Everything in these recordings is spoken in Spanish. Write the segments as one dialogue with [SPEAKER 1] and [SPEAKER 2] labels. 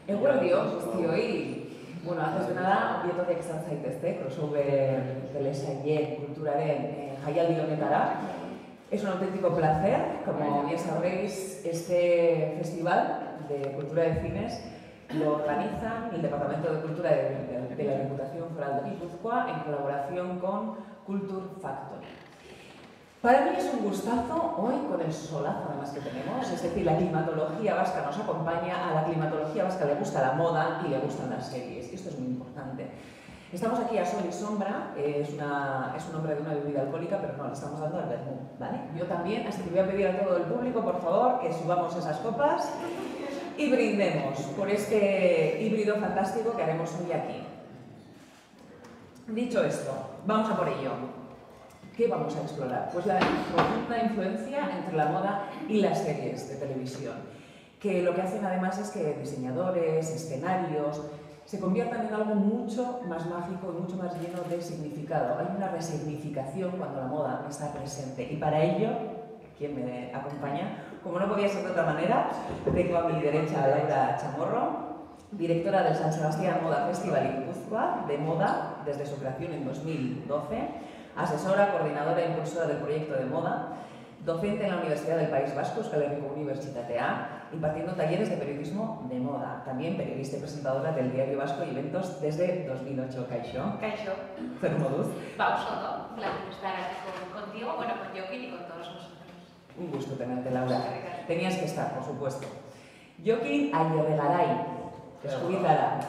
[SPEAKER 1] Eguerdion guztioi, bueno, antes de nada, ongietotiak izan zaitezte, crossover telesaile kulturaren jaialdi honetara. Es un auténtico placer, como bien sabréis, este festival de cultura de cines lo organiza el Departamento de Cultura de la Diputación Foral de Guipúzcoa en colaboración con Culture Factory. Para mí es un gustazo hoy con el solazo además que tenemos, es decir, la climatología vasca nos acompaña, a la climatología vasca le gusta la moda y le gustan las series, esto es muy importante. Estamos aquí a sol y sombra, es un nombre de una bebida alcohólica, pero no, le estamos dando al vermut, ¿vale? Yo también, así que voy a pedir a todo el público, por favor, que subamos esas copas y brindemos por este híbrido fantástico que haremos hoy aquí. Dicho esto, vamos a por ello. ¿Qué vamos a explorar? Pues la profunda influencia entre la moda y las series de televisión, que lo que hacen además es que diseñadores, escenarios, se conviertan en algo mucho más mágico y mucho más lleno de significado. Hay una resignificación cuando la moda está presente y para ello, ¿quién me acompaña? Como no podía ser de otra manera, tengo a mi derecha a Laura Chamorro, directora del San Sebastián Moda Festival en Guipúzcoa, de moda desde su creación en 2012, asesora, coordinadora e impulsora del proyecto de moda, docente en la Universidad del País Vasco, Euskal Herriko Unibertsitatea, impartiendo talleres de periodismo de moda. También periodista y presentadora del Diario Vasco y eventos desde 2008. Kaixo.
[SPEAKER 2] Kaixo.
[SPEAKER 1] Zer moduz.
[SPEAKER 2] Vamos, todo. Un placer estar aquí contigo, bueno, con Jokin y con todos vosotros.
[SPEAKER 1] Un gusto tenerte, Laura. Tenías que estar, por supuesto. Jokin Ayerregaray, Escuizara,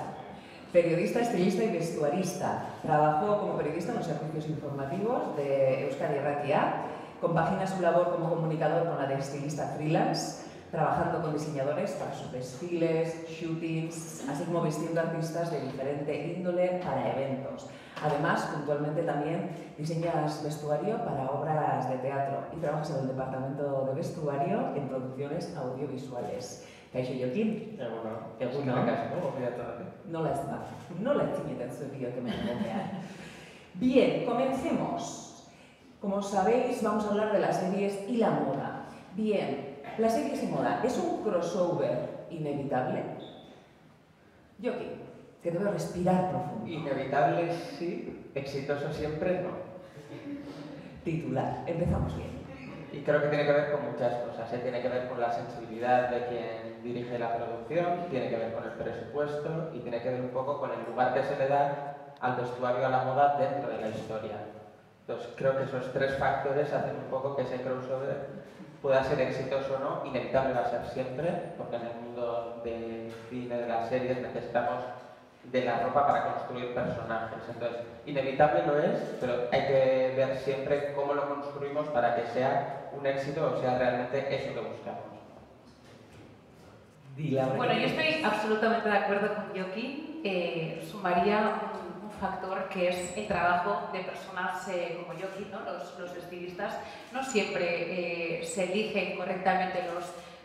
[SPEAKER 1] periodista, estilista y vestuarista. Trabajó como periodista en los servicios informativos de Euskadi Irratia. Compagina su labor como comunicador con la de estilista freelance, trabajando con diseñadores para sus desfiles, shootings, así como vistiendo artistas de diferente índole para eventos. Además, puntualmente también diseñas vestuario para obras de teatro y trabajas en el departamento de vestuario en producciones audiovisuales. Kaixo Jokin?
[SPEAKER 3] Eguno.
[SPEAKER 1] Nola etzinetan zuen bideoak hemen egotean. Bien, comencemos. Como sabéis, vamos a hablar de las series y la moda. Bien, las series y moda, ¿es un crossover inevitable? Jokin, que debo respirar profundo.
[SPEAKER 3] Inevitable sí, exitoso siempre no.
[SPEAKER 1] Titular, empezamos bien.
[SPEAKER 3] Y creo que tiene que ver con muchas cosas. Tiene que ver con la sensibilidad de quien dirige la producción, tiene que ver con el presupuesto y tiene que ver un poco con el lugar que se le da al vestuario, a la moda dentro de la historia. Entonces creo que esos tres factores hacen un poco que ese crossover pueda ser exitoso o no. Inevitable va a ser siempre, porque en el mundo del cine, de las series, necesitamos de la ropa para construir personajes. Entonces, inevitable lo es, pero hay que ver siempre cómo lo construimos para que sea un éxito o sea realmente eso que buscamos.
[SPEAKER 2] Bueno, yo estoy absolutamente de acuerdo con Jokin. Sumaría un factor que es el trabajo de personas como Jokin, ¿no? Los estilistas. No siempre se eligen correctamente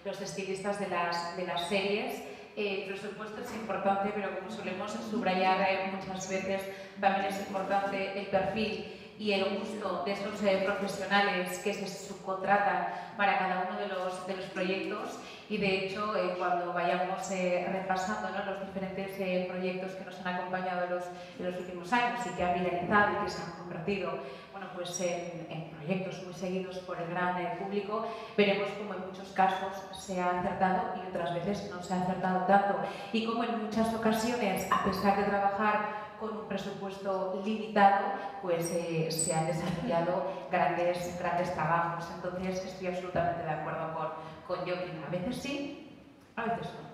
[SPEAKER 2] los estilistas de las series. El presupuesto es importante, pero como solemos subrayar muchas veces, también es importante el perfil y el gusto de esos profesionales que se subcontratan para cada uno de los proyectos. Y de hecho, cuando vayamos repasando, ¿no?, los diferentes proyectos que nos han acompañado en los últimos años y que han viralizado y que se han convertido, bueno, pues en proyectos muy seguidos por el gran público, veremos cómo en muchos casos se ha acertado y otras veces no se ha acertado tanto. Y como en muchas ocasiones, a pesar de trabajar con un presupuesto limitado, pues se han desarrollado grandes trabajos. Entonces estoy absolutamente de acuerdo con Jokin. A veces sí, a veces no.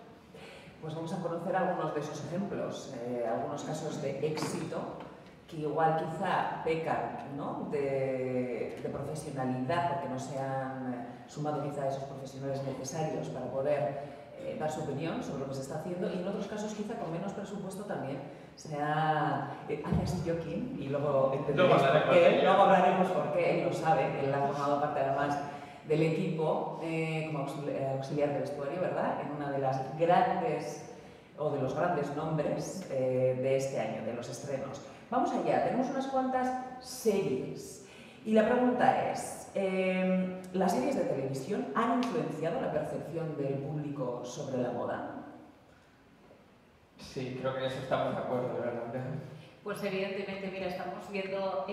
[SPEAKER 1] Pues vamos a conocer algunos de esos ejemplos, algunos casos de éxito que igual quizá pecan, ¿no?, de profesionalidad, porque no se han sumado quizá esos profesionales necesarios para poder dar su opinión sobre lo que se está haciendo, y en otros casos quizá con menos presupuesto también se ha... hace así Jokin, y luego entenderéis por qué, luego hablaremos por qué, él lo sabe, él ha formado parte además del equipo como auxiliar de vestuario, ¿verdad?, en una de las grandes, o de los grandes nombres de este año, de los estrenos. Vamos allá, tenemos unas cuantas series, y la pregunta es, ¿las series de televisión han influenciado la percepción del público sobre la moda?
[SPEAKER 3] Sí, creo que en eso estamos de acuerdo, ¿verdad?
[SPEAKER 2] Pues evidentemente, mira, estamos viendo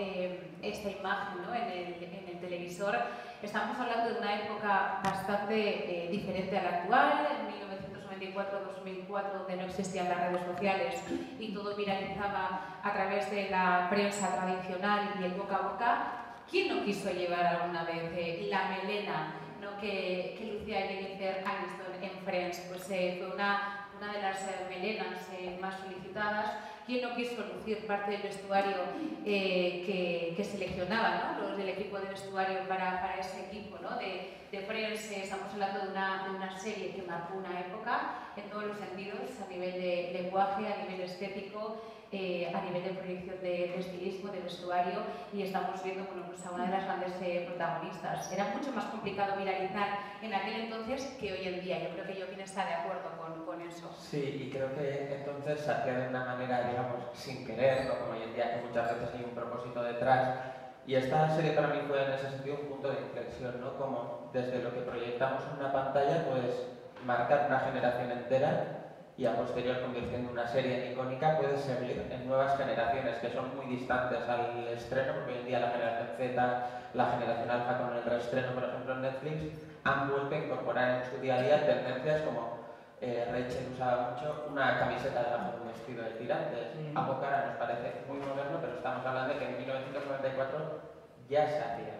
[SPEAKER 2] esta imagen, ¿no?, en el televisor. Estamos hablando de una época bastante diferente a la actual, en 1994-2004, donde no existían las redes sociales y todo viralizaba a través de la prensa tradicional y el boca a boca. ¿Quién no quiso llevar alguna vez la melena, ¿no?, que lucía Jennifer Aniston en Friends? Pues fue una de las melenas más solicitadas. ¿Quién no quiso lucir parte del vestuario que seleccionaba, ¿no?, los del equipo de vestuario para ese equipo, ¿no?, de Friends? Estamos hablando de una serie que marcó una época en todos los sentidos, a nivel de lenguaje, a nivel estético, a nivel de proyección de estilismo, de vestuario, y estamos viendo, bueno, pues a una de las grandes protagonistas. Era mucho más complicado viralizar en aquel entonces que hoy en día. Yo creo que Joaquín está de acuerdo con eso.
[SPEAKER 3] Sí, y creo que entonces se hacía de una manera, digamos, sin querer, no como hoy en día, que muchas veces hay un propósito detrás. Y esta serie para mí fue en ese sentido un punto de inflexión, ¿no? Como desde lo que proyectamos en una pantalla, pues marcar una generación entera y a posterior, convirtiendo una serie icónica, puede servir en nuevas generaciones que son muy distantes al estreno, porque hoy en día la generación Z, la generación alfa con el reestreno, por ejemplo, en Netflix, han vuelto a incorporar en su día a día tendencias como Rachel usaba mucho una camiseta debajo de un vestido de tirantes. A poco ahora nos parece muy moderno, pero estamos hablando de que en 1994 ya se hacía.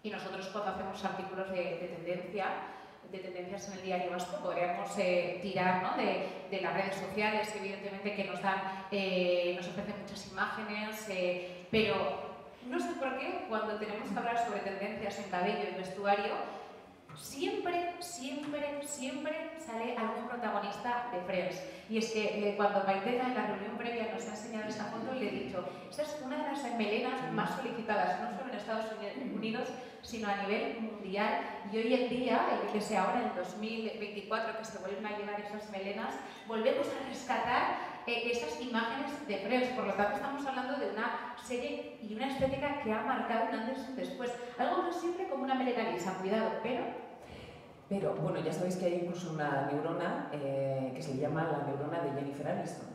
[SPEAKER 2] Y nosotros, cuando hacemos artículos de tendencias en el Diario Vasco, podríamos tirar, ¿no?, de las redes sociales, evidentemente, que nos ofrecen muchas imágenes, pero no sé por qué, cuando tenemos que hablar sobre tendencias en cabello y vestuario, siempre sale algún protagonista de Friends. Y es que cuando Maitena en la reunión previa nos ha enseñado esta foto, le he dicho, esta es una de las melenas más solicitadas, no solo en Estados Unidos, sino a nivel mundial. Y hoy en día, que sea ahora en el 2024, que se vuelven a llevar esas melenas, volvemos a rescatar esas imágenes de Friends. Por lo tanto, estamos hablando de una serie y una estética que ha marcado un antes y un después. Algo tan simple como una melena lisa, cuidado,
[SPEAKER 1] Pero, bueno, ya sabéis que hay incluso una neurona que se llama la neurona de Jennifer Aniston,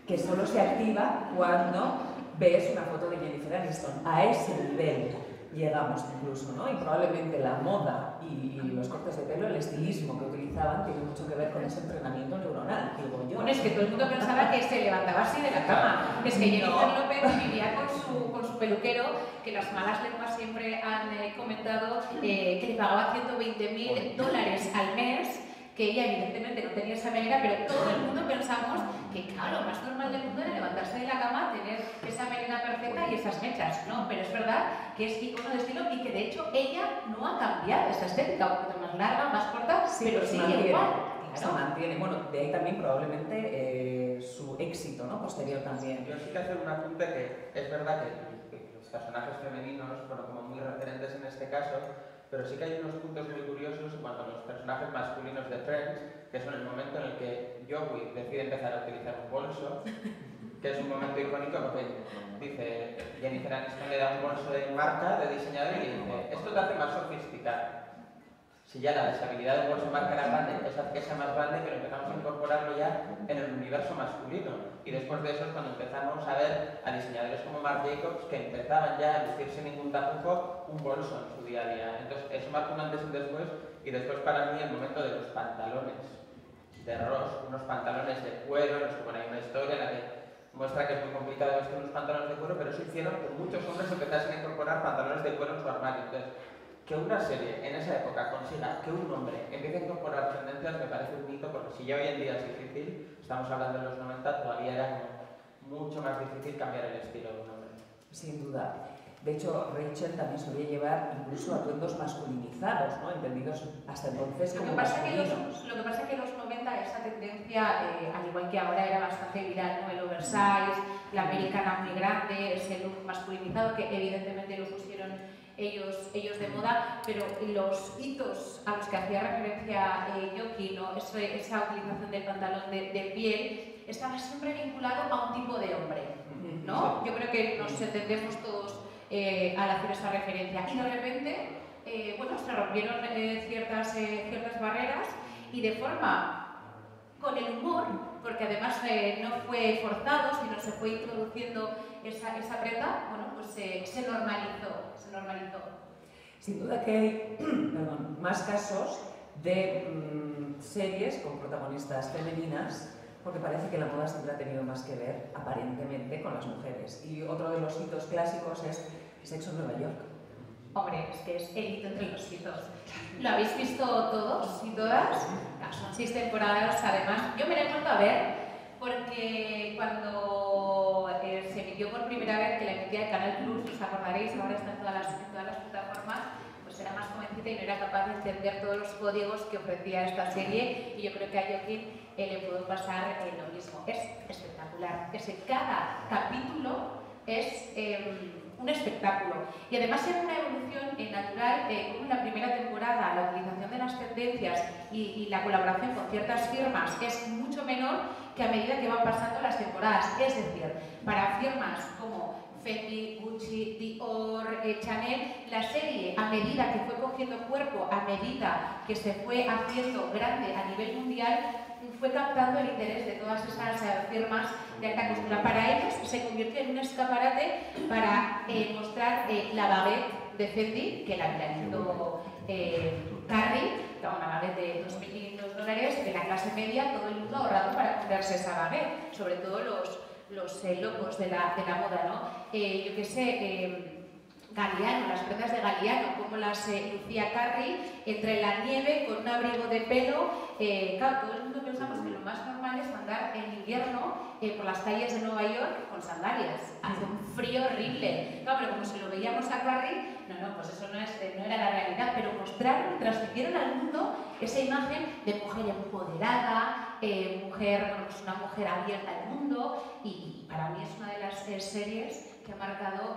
[SPEAKER 1] que solo se activa cuando ves una foto de Jennifer Aniston. A ese nivel llegamos incluso, ¿no? Y probablemente la moda y los cortes de pelo, el estilismo que utilizaban, tiene mucho que ver con ese entrenamiento neuronal, digo yo.
[SPEAKER 2] Bueno, es que todo el mundo pensaba que se levantaba así de la cama. Es que Jennifer López vivía con su peluquero, que las malas lenguas siempre han comentado que le pagaba $120.000 al mes, que ella evidentemente no tenía esa melena, pero todo el mundo pensamos que, claro, lo más normal del mundo era levantarse de la cama, tener esa melena perfecta y esas mechas, ¿no? Pero es verdad que es icono de estilo y que de hecho ella no ha cambiado esa estética, un poquito más larga, más corta, sí, pero sigue igual.
[SPEAKER 1] Se mantiene. Bueno, de ahí también probablemente su éxito, ¿no?, posterior también.
[SPEAKER 3] Yo sí que hacer un apunte que es verdad que los personajes femeninos fueron como muy referentes en este caso, pero sí que hay unos puntos muy curiosos en cuanto a los personajes masculinos de Friends, que son el momento en el que Joey decide empezar a utilizar un bolso, que es un momento icónico porque dice, Jennifer Aniston le da un bolso de marca, de diseñador, y dice, esto te hace más sofisticado. Si ya la deshabilidad del bolso marca era grande, esa hace que sea más grande, pero empezamos a incorporarlo ya en el universo masculino. Y después de eso es cuando empezamos a ver a diseñadores como Marc Jacobs que empezaban ya a lucir sin ningún tapujo un bolso en su día a día. Entonces eso marca un antes y un después, y después para mí el momento de los pantalones de Ross, unos pantalones de cuero, no sé, bueno, hay una historia en la que muestra que es muy complicado vestir unos pantalones de cuero, pero eso hicieron que muchos hombres empezasen a incorporar pantalones de cuero en su armario. Entonces, que una serie en esa época consiga que un hombre empiece a incorporar tendencias me parece un mito, porque si ya hoy en día es difícil, estamos hablando de los 90, todavía era mucho más difícil cambiar el estilo de un hombre.
[SPEAKER 1] Sin duda. De hecho, Rachel también solía llevar incluso atuendos masculinizados, ¿no?, entendidos hasta entonces como masculinos.
[SPEAKER 2] Lo que pasa es que en los 90 esa tendencia, al igual que ahora, era bastante viral, ¿no? El oversize, la americana muy grande, ese look masculinizado que evidentemente lo pusieron ellos de moda, pero los hitos a los que hacía referencia Joaquín, ¿no?, esa utilización del pantalón de piel, estaba siempre vinculado a un tipo de hombre, ¿no? Yo creo que nos entendemos todos al hacer esa referencia. Y de repente, bueno, se rompieron ciertas barreras y de forma con el humor, porque además no fue forzado, sino se fue introduciendo esa prenda, bueno, pues se normalizó, se normalizó.
[SPEAKER 1] Sin duda que hay perdón, más casos de series con protagonistas femeninas, porque parece que la moda siempre ha tenido más que ver, aparentemente, con las mujeres. Y otro de los hitos clásicos es Sexo en Nueva York.
[SPEAKER 2] Hombre, es que es el hito entre los hitos. ¿Lo habéis visto todos y todas? Son 6 temporadas, además. Yo me la he vuelto a ver porque cuando se emitió por primera vez, que la emitía el Canal Plus, os acordaréis, ahora está en todas las plataformas, pues era más jovencita y no era capaz de entender todos los códigos que ofrecía esta serie, y yo creo que a Joaquín le pudo pasar lo mismo. Es espectacular. Cada capítulo es un espectáculo, y además era una evolución natural, como en la primera temporada la utilización de las tendencias y la colaboración con ciertas firmas es mucho menor que a medida que van pasando las temporadas. Es decir, para firmas como Fendi, Gucci, Dior, Chanel, la serie, a medida que fue cogiendo cuerpo, a medida que se fue haciendo grande a nivel mundial, fue captando el interés de todas esas firmas de alta costura. Para ellos se convirtió en un escaparate para mostrar la baguette de Fendi, que la hizo Carrie, una baguette de $2.500 de la clase media, todo el mundo ahorrado para comprarse esa baguette, sobre todo los locos de la moda, ¿no? Yo qué sé, Galliano, las prendas de Galliano, como las lucía Carrie, entre la nieve, con un abrigo de pelo. Claro, todo el mundo pensamos que lo más normal es andar en invierno por las calles de Nueva York con sandalias. Hace un frío horrible. Claro, pero como se lo veíamos a Carrie, no, pues eso no era la realidad, pero mostraron, transmitieron al mundo esa imagen de mujer empoderada, pues una mujer abierta al mundo, y para mí es una de las series que ha marcado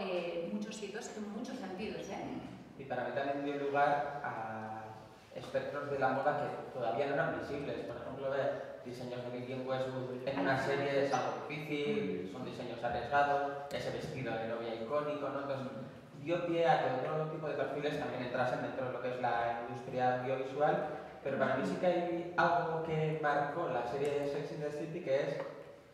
[SPEAKER 2] muchos hitos en muchos sentidos.
[SPEAKER 3] Y para mí también dio lugar a espectros de la moda que todavía no eran visibles. Por ejemplo, ver diseños de Vivienne Westwood en una serie es algo difícil, son diseños arriesgados, ese vestido de novia icónico, ¿no? Entonces, dio pie a que otro tipo de perfiles también entrasen dentro de lo que es la industria audiovisual, pero para mí sí que hay algo que marcó la serie de Sex and the City, que es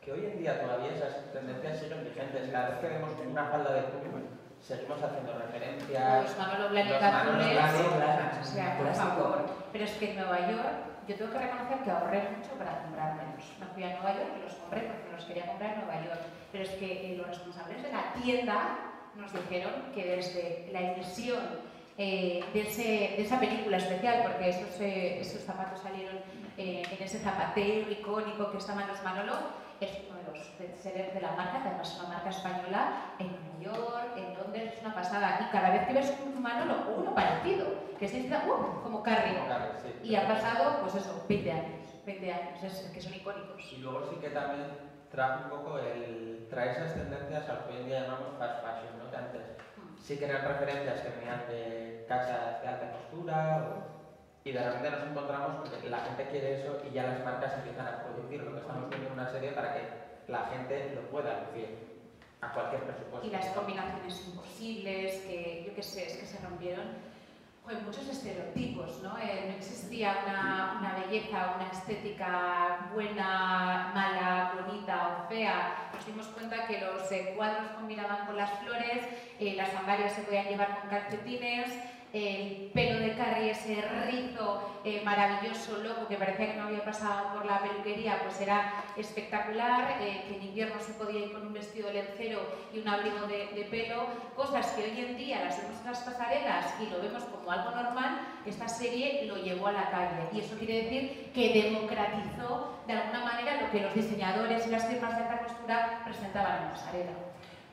[SPEAKER 3] que hoy en día todavía esas tendencias siguen vigentes. Cada vez que vemos una falda de culo, seguimos haciendo referencias.
[SPEAKER 2] Los Manolo Blahnik azules, o sea, por favor. Pero es que en Nueva York yo tengo que reconocer que ahorré mucho para comprar menos. Me fui a Nueva York y los compré porque los quería comprar en Nueva York. Pero es que los responsables de la tienda nos dijeron que desde la emisión de esa película especial, porque esos zapatos salieron en ese zapateo icónico que estaban los Manolo, es uno de los bestsellers de la marca, que además es una marca española, en Nueva York, en Londres, es una pasada. Y cada vez que ves un Manolo, uno parecido, que se dice, como Carrie.
[SPEAKER 3] Sí.
[SPEAKER 2] Y ha pasado, pues eso, 20 años, que son icónicos.
[SPEAKER 3] Y luego sí que también trajo un poco traer esas tendencias a lo que hoy en día llamamos fast fashion, ¿no? Que antes sí que eran referencias que venían de casas de alta costura, y de repente nos encontramos que la gente quiere eso y ya las marcas empiezan a producir lo que estamos viendo en una serie para que la gente lo pueda lucir a cualquier presupuesto.
[SPEAKER 2] Y las combinaciones imposibles, que yo qué sé, es que se rompieron muchos estereotipos, ¿no? No existía una belleza, una estética buena, mala, bonita o fea. Nos dimos cuenta que los cuadros combinaban con las flores, las sandalias se podían llevar con calcetines, el pelo de Carrie, ese rizo maravilloso, loco, que parecía que no había pasado por la peluquería, pues era espectacular, que en invierno se podía ir con un vestido lencero y un abrigo de pelo, cosas que hoy en día las vemos en las pasarelas y lo vemos como algo normal. Esta serie lo llevó a la calle, y eso quiere decir que democratizó de alguna manera lo que los diseñadores y las firmas de alta costura presentaban en la pasarela.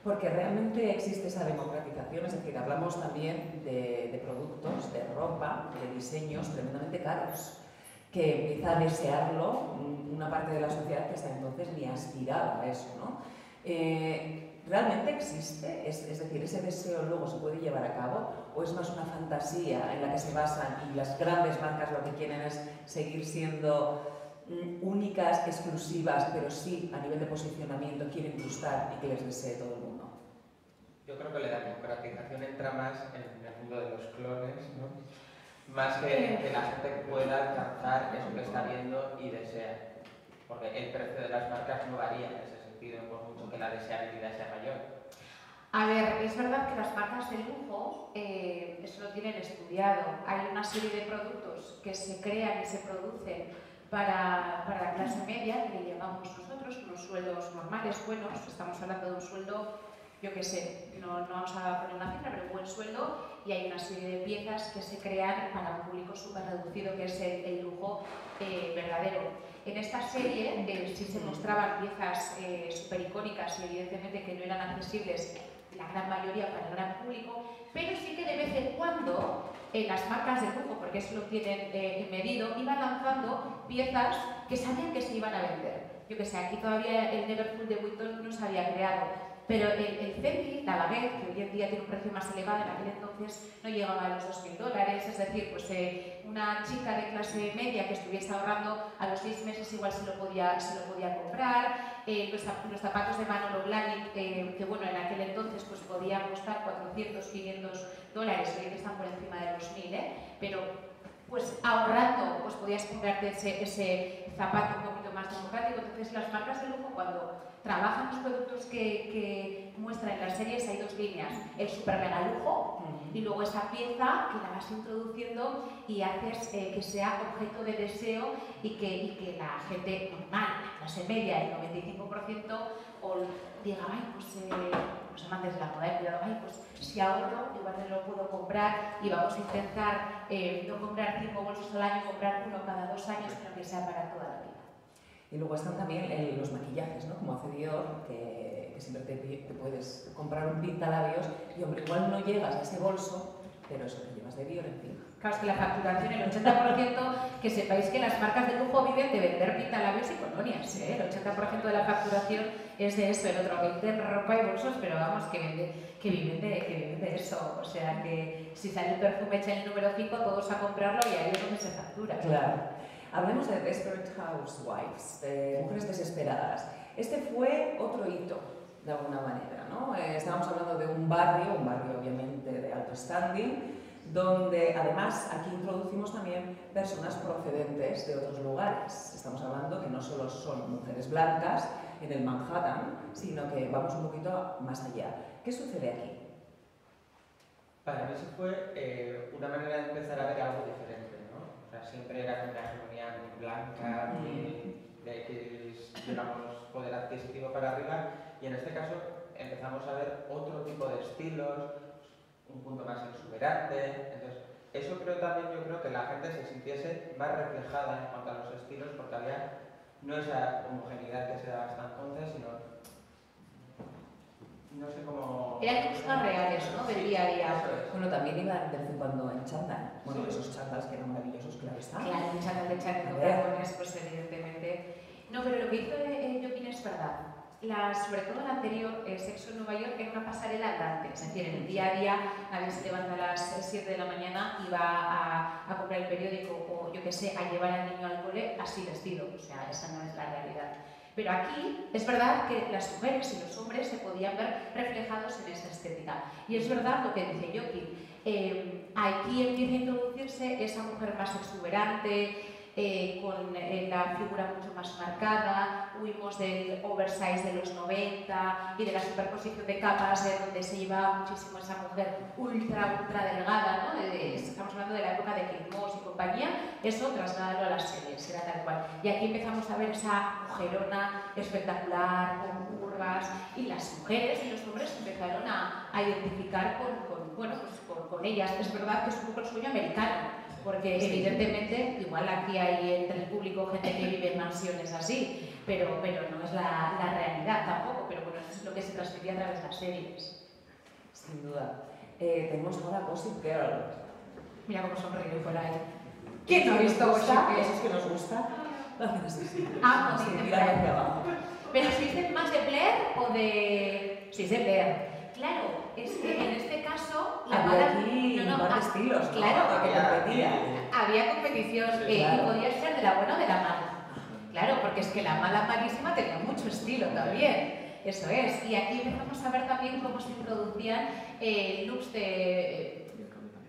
[SPEAKER 1] Porque realmente existe esa democratización, es decir, hablamos también de productos, de ropa, de diseños tremendamente caros, que empieza a desearlo una parte de la sociedad que hasta entonces ni aspiraba a eso, ¿no? ¿Realmente existe? Es decir, ¿ese deseo luego se puede llevar a cabo? ¿O es más una fantasía en la que se basan y las grandes marcas lo que quieren es seguir siendo únicas, exclusivas, pero sí a nivel de posicionamiento quieren gustar y que les desee todo el mundo?
[SPEAKER 3] Yo creo que la democratización entra más en el mundo de los clones, ¿no? Más que la gente pueda alcanzar eso que está viendo y desea. porque el precio de las marcas no varía en ese sentido, por mucho que la deseabilidad sea mayor.
[SPEAKER 2] A ver, es verdad que las marcas de lujo eso lo tienen estudiado. Hay una serie de productos que se crean y se producen para la clase media, que le llamamos nosotros, unos sueldos normales, buenos. Estamos hablando de un sueldo, yo qué sé, no vamos a poner una cifra, pero un buen sueldo, y hay una serie de piezas que se crean para un público súper reducido, que es el lujo verdadero. En esta serie sí se mostraban piezas súper icónicas y evidentemente que no eran accesibles la gran mayoría para el gran público, pero sí que de vez en cuando las marcas de lujo, porque eso lo tienen medido, iban lanzando piezas que sabían que se iban a vender. Yo que sé, aquí todavía el Neverfull de Vuitton no se había creado, pero el Fendi, la baguette, que hoy en día tiene un precio más elevado, en aquel entonces no llegaba a los $2000, es decir, pues una chica de clase media que estuviese ahorrando a los 6 meses igual se lo podía comprar. Los zapatos de Manolo Blahnik, que bueno, en aquel entonces pues podían costar $400, $500, hoy están por encima de los 1000, pero pues ahorrando pues podías comprarte ese zapato un poquito más democrático. Entonces las marcas de lujo, cuando trabajan los productos que muestran en las series, hay dos líneas: el super mega lujo y luego esa pieza que la vas introduciendo y haces que sea objeto de deseo y que la gente normal, la clase media, el 95%, o diga, ay, pues los amantes de la moda, cuidado, ay, pues si ahorro, igual me lo puedo comprar, y vamos a intentar no comprar 5 bolsos al año, comprar uno cada 2 años, sino que sea para toda la vida.
[SPEAKER 1] Y luego están también los maquillajes, ¿no? Como hace Dior, que siempre te puedes comprar un pintalabios y, hombre, igual no llegas a ese bolso, pero eso te llevas de Dior encima.
[SPEAKER 2] Claro, es que la facturación, el 80%, que sepáis que las marcas de lujo viven de vender pintalabios y colonias, ¿eh? El 80% de la facturación es de eso, el otro venden ropa y bolsos, pero vamos, que viven de eso. O sea, que si sale el perfume echa el número 5, todos a comprarlo y ahí es donde se factura.
[SPEAKER 1] Claro. Hablemos de Desperate Housewives, de mujeres desesperadas. Este fue otro hito, de alguna manera, ¿no? Estábamos hablando de un barrio obviamente de alto standing, donde además aquí introducimos también personas procedentes de otros lugares. Estamos hablando que no solo son mujeres blancas en el Manhattan, sino que vamos un poquito más allá. ¿Qué sucede aquí?
[SPEAKER 3] Para mí eso fue una manera de empezar a ver algo diferente, ¿no? O sea, siempre era una hegemonía muy blanca, de X, digamos, poder adquisitivo para arriba, y en este caso empezamos a ver otro tipo de estilos, un punto más exuberante. Entonces, eso creo que la gente se sintiese más reflejada en cuanto a los estilos, porque había no esa homogeneidad que se daba hasta entonces, sino no sé cómo...
[SPEAKER 2] Eran cosas reales, ¿no? Del día a día.
[SPEAKER 1] Bueno, también iban de vez en cuando en chándal. Bueno, esos chándals que eran maravillosos, claro está.
[SPEAKER 2] Claro, un chándal de chándal con tacones, pues evidentemente... No, pero lo que hizo Joaquin es verdad. Sobre todo la anterior, Sexo en Nueva York, era una pasarela andante. Es decir, en el día a día nadie se levanta a las 7 de la mañana y va a comprar el periódico o, yo qué sé, a llevar al niño al cole así vestido. O sea, esa no es la realidad. Pero aquí es verdad que las mujeres y los hombres se podían ver reflejados en esa estética. Y es verdad lo que dice Joaquin. Aquí empieza a introducirse esa mujer más exuberante, con la figura mucho más marcada. Huimos del oversize de los 90 y de la superposición de capas, donde se llevaba muchísimo esa mujer ultra delgada, ¿no? Estamos hablando de la época de Kate Moss y compañía. Eso trasladarlo a las series, era tal cual. Y aquí empezamos a ver esa mujerona espectacular, con curvas, y las mujeres y los hombres empezaron a identificar con ellas. Es verdad que es un poco el sueño americano, porque evidentemente, igual aquí hay entre el público gente que vive en mansiones así, pero no es la realidad tampoco, pero bueno, eso es lo que se transmitía a través de las series.
[SPEAKER 1] Sin duda. Tenemos ahora Gossip Girl.
[SPEAKER 2] Mira cómo sonríe por ahí. ¿Quién no ha visto Gossip Girl?
[SPEAKER 1] ¿Esos que nos gusta?
[SPEAKER 2] Ah,
[SPEAKER 1] sí, mira hacia abajo.
[SPEAKER 2] Pero si es más de Blair o de... Sí, es de Blair. Claro, es que en este caso la mala...
[SPEAKER 1] Aquí un par de estilos, ¿no?
[SPEAKER 2] Claro,
[SPEAKER 1] que competía.
[SPEAKER 2] Había competición,
[SPEAKER 1] sí, claro.
[SPEAKER 2] Y podía ser de la buena o de la mala. Claro, porque es que la mala malísima tenía mucho estilo también. Eso es. Y aquí empezamos a ver también cómo se introducían looks de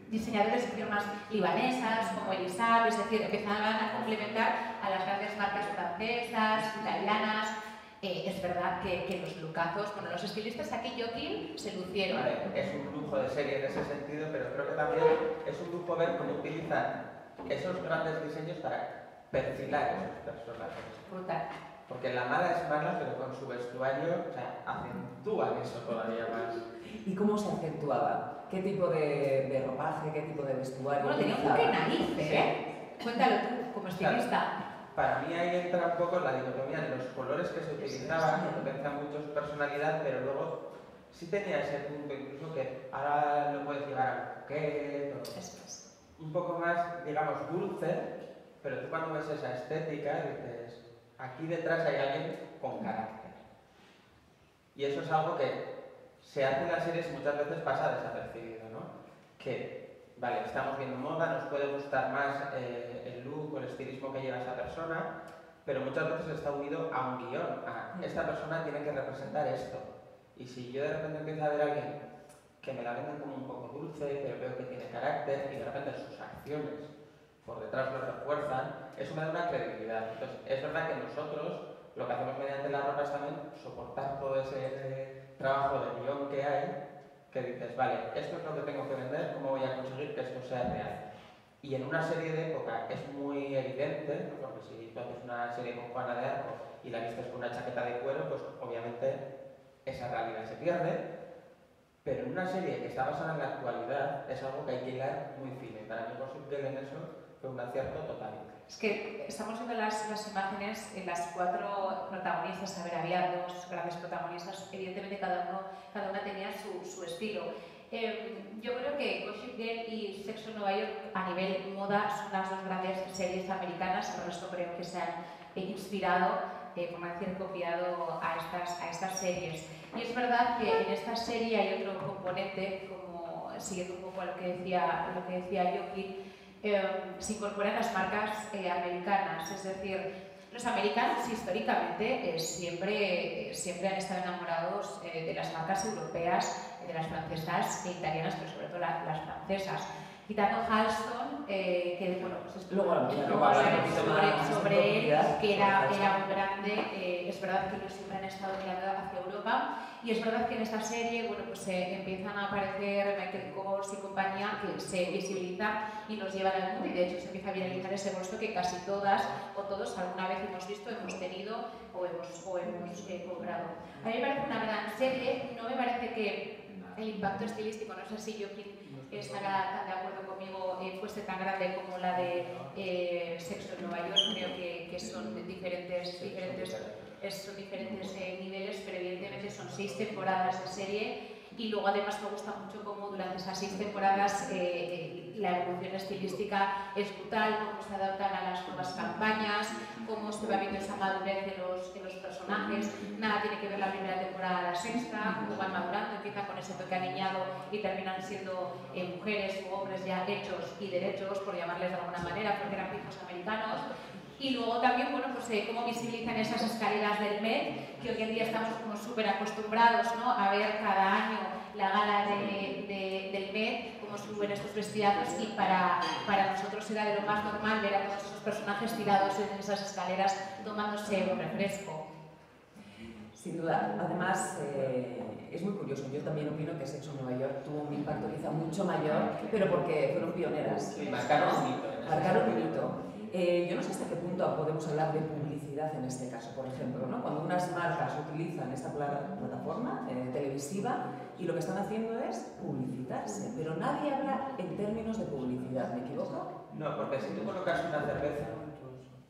[SPEAKER 2] diseñadores de firmas libanesas como Elisab, es decir, empezaban a complementar a las grandes marcas francesas, italianas. Es verdad que los lookazos, bueno, los estilistas aquí, Joaquín, se lucieron.
[SPEAKER 3] Vale, es un lujo de serie en ese sentido, pero creo que también es un lujo ver cómo utilizan esos grandes diseños para perfilar a esos personajes.
[SPEAKER 2] Brutal.
[SPEAKER 3] Porque la mala es mala, pero con su vestuario, o sea, acentúan eso todavía más.
[SPEAKER 1] ¿Y cómo se acentuaba? ¿Qué tipo de ropaje, qué tipo de vestuario?
[SPEAKER 2] Bueno, tenía un toque naif, ¿eh? Cuéntalo tú, como estilista.
[SPEAKER 3] Para mí ahí entra un poco la dicotomía de los colores que se utilizaban, que potencian mucho su personalidad, pero luego sí tenía ese punto, incluso que ahora lo puedes llevar al buquet, o un poco más, digamos, dulce, pero tú cuando ves esa estética dices, aquí detrás hay alguien con carácter. Y eso es algo que se hace en las series y muchas veces pasa desapercibido, ¿no? Que, vale, estamos viendo moda, nos puede gustar más el look o el estilismo que lleva esa persona, pero muchas veces está unido a un guión, esta persona tiene que representar esto. Y si yo de repente empiezo a ver a alguien que me la venden como un poco dulce, pero veo que tiene carácter y de repente sus acciones por detrás lo refuerzan, eso me da una credibilidad. Entonces, es verdad que nosotros lo que hacemos mediante la ropa es también soportar todo ese trabajo de guión que hay, que dices, vale, esto es lo que tengo que vender, ¿cómo voy a conseguir que esto sea real? Y en una serie de época es muy evidente, ¿no? Porque si tú haces una serie con Juana de Arco y la vistes con una chaqueta de cuero, pues obviamente esa realidad se pierde, pero en una serie que está basada en la actualidad es algo que hay que hilar muy fino, y para mí conseguir en eso fue un acierto total.
[SPEAKER 2] Es que estamos viendo las imágenes, las 4 protagonistas, a ver, había 2 grandes protagonistas, evidentemente cada una tenía su estilo. Yo creo que Gossip Girl y Sexo en Nueva York a nivel moda son las 2 grandes series americanas, el resto creo que se han inspirado, por no decir copiado a estas series. Y es verdad que en esta serie hay otro componente, como siguiendo un poco lo que decía Joaquín, se incorporan las marcas americanas, es decir, los americanos históricamente siempre han estado enamorados de las marcas europeas, de las francesas e italianas, pero sobre todo las francesas. Quitando Halston, que bueno, pues
[SPEAKER 1] luego
[SPEAKER 2] hablaremos sobre él, que era un grande, es verdad que ellos siempre han estado mirando hacia Europa, y es verdad que en esta serie, bueno, pues empiezan a aparecer Michael Kors y compañía que se visibilizan y nos llevan al mundo, y de hecho se empieza a viralizar ese bolso que casi todas o todos alguna vez hemos visto, hemos tenido o hemos comprado. A mí me parece una gran serie, no me parece que el impacto estilístico, no sé si yo estará tan de acuerdo conmigo, fuese tan grande como la de Sexo en Nueva York. Creo que son diferentes niveles, pero evidentemente son 6 temporadas de serie, y luego además me gusta mucho cómo durante esas 6 temporadas la evolución estilística es brutal, cómo se adaptan a las nuevas campañas, cómo se va viendo esa madurez de los personajes. Nada tiene que ver la primera temporada a la sexta, cómo van madurando, empiezan con ese toque aniñado y terminan siendo mujeres u hombres ya hechos y derechos, por llamarles de alguna manera, porque eran hijos americanos. Y luego también, bueno, pues cómo visibilizan esas escaleras del Met, que hoy en día estamos como súper acostumbrados, ¿no?, a ver cada año la gala del Met, cómo suben estos vestidazos, y para nosotros era de lo más normal ver a todos esos personajes tirados en esas escaleras tomándose un refresco.
[SPEAKER 1] Sin duda. Además, es muy curioso. Yo también opino que Sexo en Nueva York tuvo un impacto quizá mucho mayor, pero porque fueron pioneras.
[SPEAKER 3] Sí, marcaron un hito.
[SPEAKER 1] Marcaron un hito. Yo no sé hasta qué punto podemos hablar de publicidad en este caso, por ejemplo, ¿no? Cuando unas marcas utilizan esta plataforma televisiva y lo que están haciendo es publicitarse, pero nadie habla en términos de publicidad, ¿me equivoco?
[SPEAKER 3] No, porque si tú colocas una cerveza,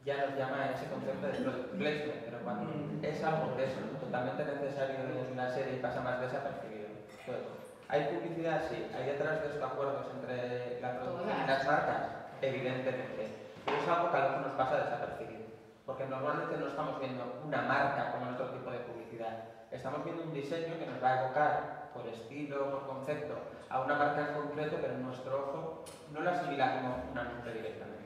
[SPEAKER 3] ya nos llama ese concepto de product placement, pero cuando es algo que es totalmente necesario en una serie y pasa más desapercibido. Entonces, ¿hay publicidad? Sí. ¿Hay detrás de esto acuerdos entre la producción y las marcas? Evidentemente. Pero es algo que a veces nos pasa desapercibido, porque normalmente no estamos viendo una marca como en otro tipo de publicidad. Estamos viendo un diseño que nos va a evocar por estilo, por concepto, a una marca en concreto, pero nuestro ojo no la asimila como un anuncio directamente.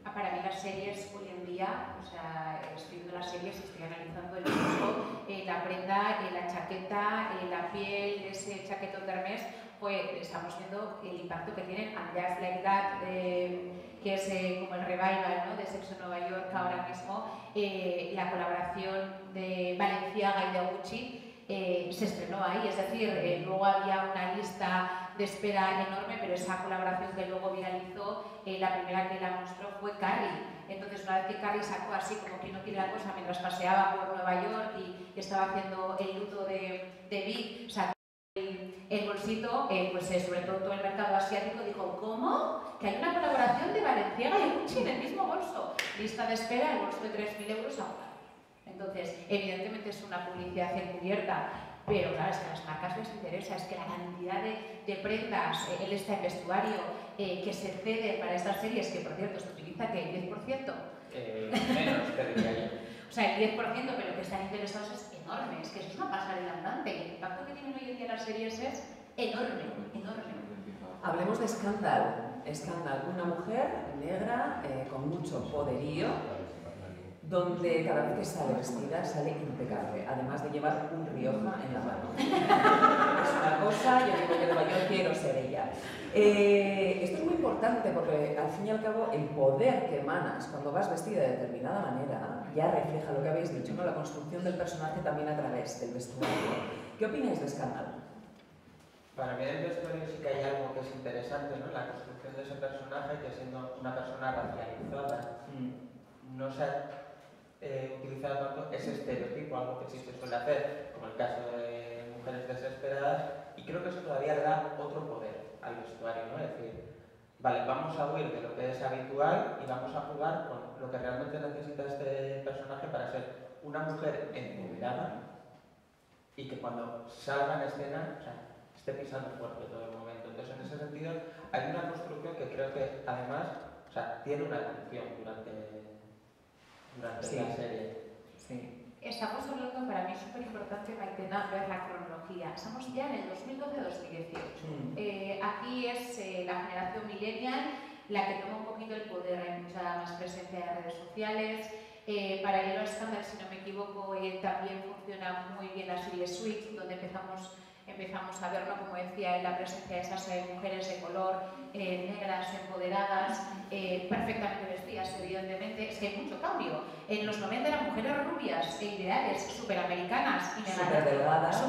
[SPEAKER 2] Para mí las series hoy en día, o sea, estoy viendo las series y estoy analizando el uso, la prenda, la chaqueta, la piel, ese chaquetón de Hermès, pues estamos viendo el impacto que tienen And Just Like That, que es como el revival, ¿no?, de Sexo en Nueva York ahora mismo. La colaboración de Balenciaga y de Gucci se estrenó ahí, es decir, luego había una lista de espera enorme, pero esa colaboración que luego viralizó, la primera que la mostró fue Carrie. Entonces, una vez que Carrie sacó así como que no quiere la cosa mientras paseaba por Nueva York y estaba haciendo el luto de Big, sacó el bolsito, pues sobre todo el mercado asiático dijo, ¿cómo? Que hay una colaboración de Balenciaga y Gucci en el mismo bolso. Lista de espera, el bolso de 3.000 euros ahora. Entonces, evidentemente es una publicidad encubierta, pero claro, es que a las marcas les interesa, es que la cantidad de prendas, él está en vestuario, que se cede para estas series, que por cierto se utiliza que el 10%.
[SPEAKER 3] Menos, te diría yo.
[SPEAKER 2] O sea, el 10%, pero que están interesados es enorme, es que eso es una pasarela andante y el impacto que tienen hoy en día las series es enorme, enorme.
[SPEAKER 1] Hablemos de Scandal. Scandal, una mujer negra con mucho poderío, donde cada vez que sale vestida sale impecable, además de llevar un Rioja en la mano. Es una cosa, yo digo yo quiero ser ella. Esto es muy importante porque al fin y al cabo el poder que emanas cuando vas vestida de determinada manera ya refleja lo que habéis dicho, ¿no?, la construcción del personaje también a través del vestuario. ¿Qué opináis de Scandal?
[SPEAKER 3] Para mí en el vestuario sí que hay algo que es interesante, ¿no?, la construcción de ese personaje, que siendo una persona racializada, no se ha utilizado tanto ese estereotipo, algo que sí se suele hacer, como el caso de Mujeres Desesperadas, y creo que eso todavía le da otro poder al vestuario, ¿no? Es decir, vale, vamos a huir de lo que es habitual y vamos a jugar con lo que realmente necesita este personaje para ser una mujer empoderada y que cuando salga en escena, o sea, esté pisando fuerte todo el momento. Entonces, en ese sentido, hay una construcción que creo que además, o sea, tiene una evolución durante la serie.
[SPEAKER 1] Sí.
[SPEAKER 2] Estamos hablando, para mí es súper importante, Maitena, ver la cronología. Estamos ya en el 2012-2018. Aquí es la generación millennial la que toma un poquito el poder, hay mucha más presencia de redes sociales. Paralelo a Scandal, si no me equivoco, también funciona muy bien la serie Switch, donde empezamos a ver, ¿no?, como decía, la presencia de esas mujeres de color, negras, empoderadas, perfectamente vestidas, evidentemente. Es que hay mucho cambio. En los 90 eran mujeres rubias e ideales, superamericanas y
[SPEAKER 1] súper delgadas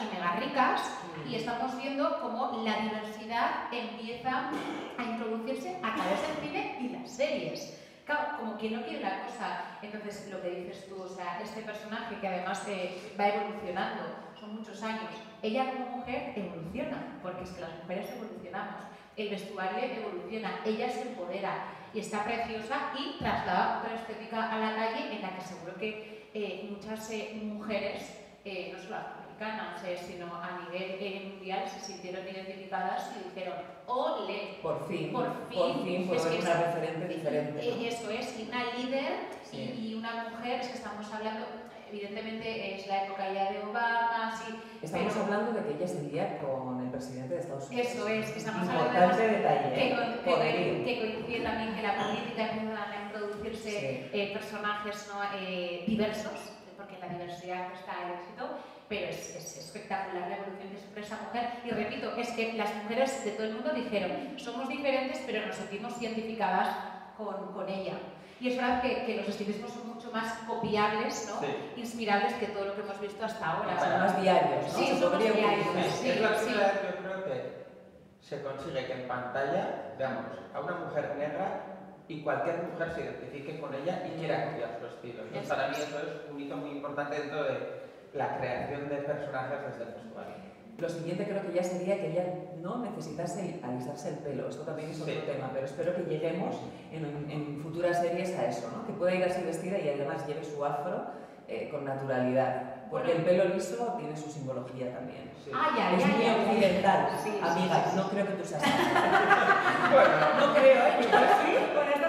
[SPEAKER 2] y mega ricas, y estamos viendo cómo la diversidad empieza a introducirse a través del cine y las series. Claro, como quien no quiere la cosa. Entonces, lo que dices tú, o sea, este personaje que además va evolucionando, son muchos años, ella como mujer evoluciona, porque es que las mujeres evolucionamos, el vestuario evoluciona, ella se empodera y está preciosa y traslada otra estética a la calle en la que seguro que muchas mujeres, no solo afroamericanas, sino a nivel mundial, se sintieron identificadas y dijeron, ¡ole!
[SPEAKER 1] Por fin
[SPEAKER 2] puedo
[SPEAKER 1] ver una referente diferente, ¿no?
[SPEAKER 2] Eso es, y una líder
[SPEAKER 1] sí.
[SPEAKER 2] y una mujer, es que estamos hablando, evidentemente es la época ya de Obama, sí.
[SPEAKER 1] Estamos hablando de que ella se lidia con el presidente de Estados Unidos.
[SPEAKER 2] Eso es, estamos
[SPEAKER 1] importante
[SPEAKER 2] hablando de
[SPEAKER 1] detalle,
[SPEAKER 2] que coincide también que la política empiezan a introducirse personajes, ¿no?, diversos, porque en la diversidad está el éxito, pero es espectacular la evolución que sufre esa mujer. Y repito, es que las mujeres de todo el mundo dijeron, somos diferentes, pero nos sentimos identificadas con ella. Y es verdad que los estilismos son mucho más copiables, ¿no?, sí, inspirables que todo lo que hemos visto hasta ahora.
[SPEAKER 1] Son más diarios, ¿no?
[SPEAKER 2] Sí, son más diarios.
[SPEAKER 3] Sí, es la primera vez que yo creo que se consigue que en pantalla veamos a una mujer negra y cualquier mujer se identifique con ella y quiera copiar su estilo. Entonces, para mí eso es un hito muy importante dentro de la creación de personajes desde el vestuario.
[SPEAKER 1] Lo siguiente creo que ya sería que ella no necesitase alisarse el pelo. Esto también es otro tema, pero espero que lleguemos en futuras series a eso, ¿no? Que pueda ir así vestida y además lleve su afro con naturalidad. Porque el pelo liso tiene su simbología también.
[SPEAKER 3] Sí.
[SPEAKER 1] Es muy occidental, amiga, no creo que tú seas así. No creo, ¿eh? Igual sí,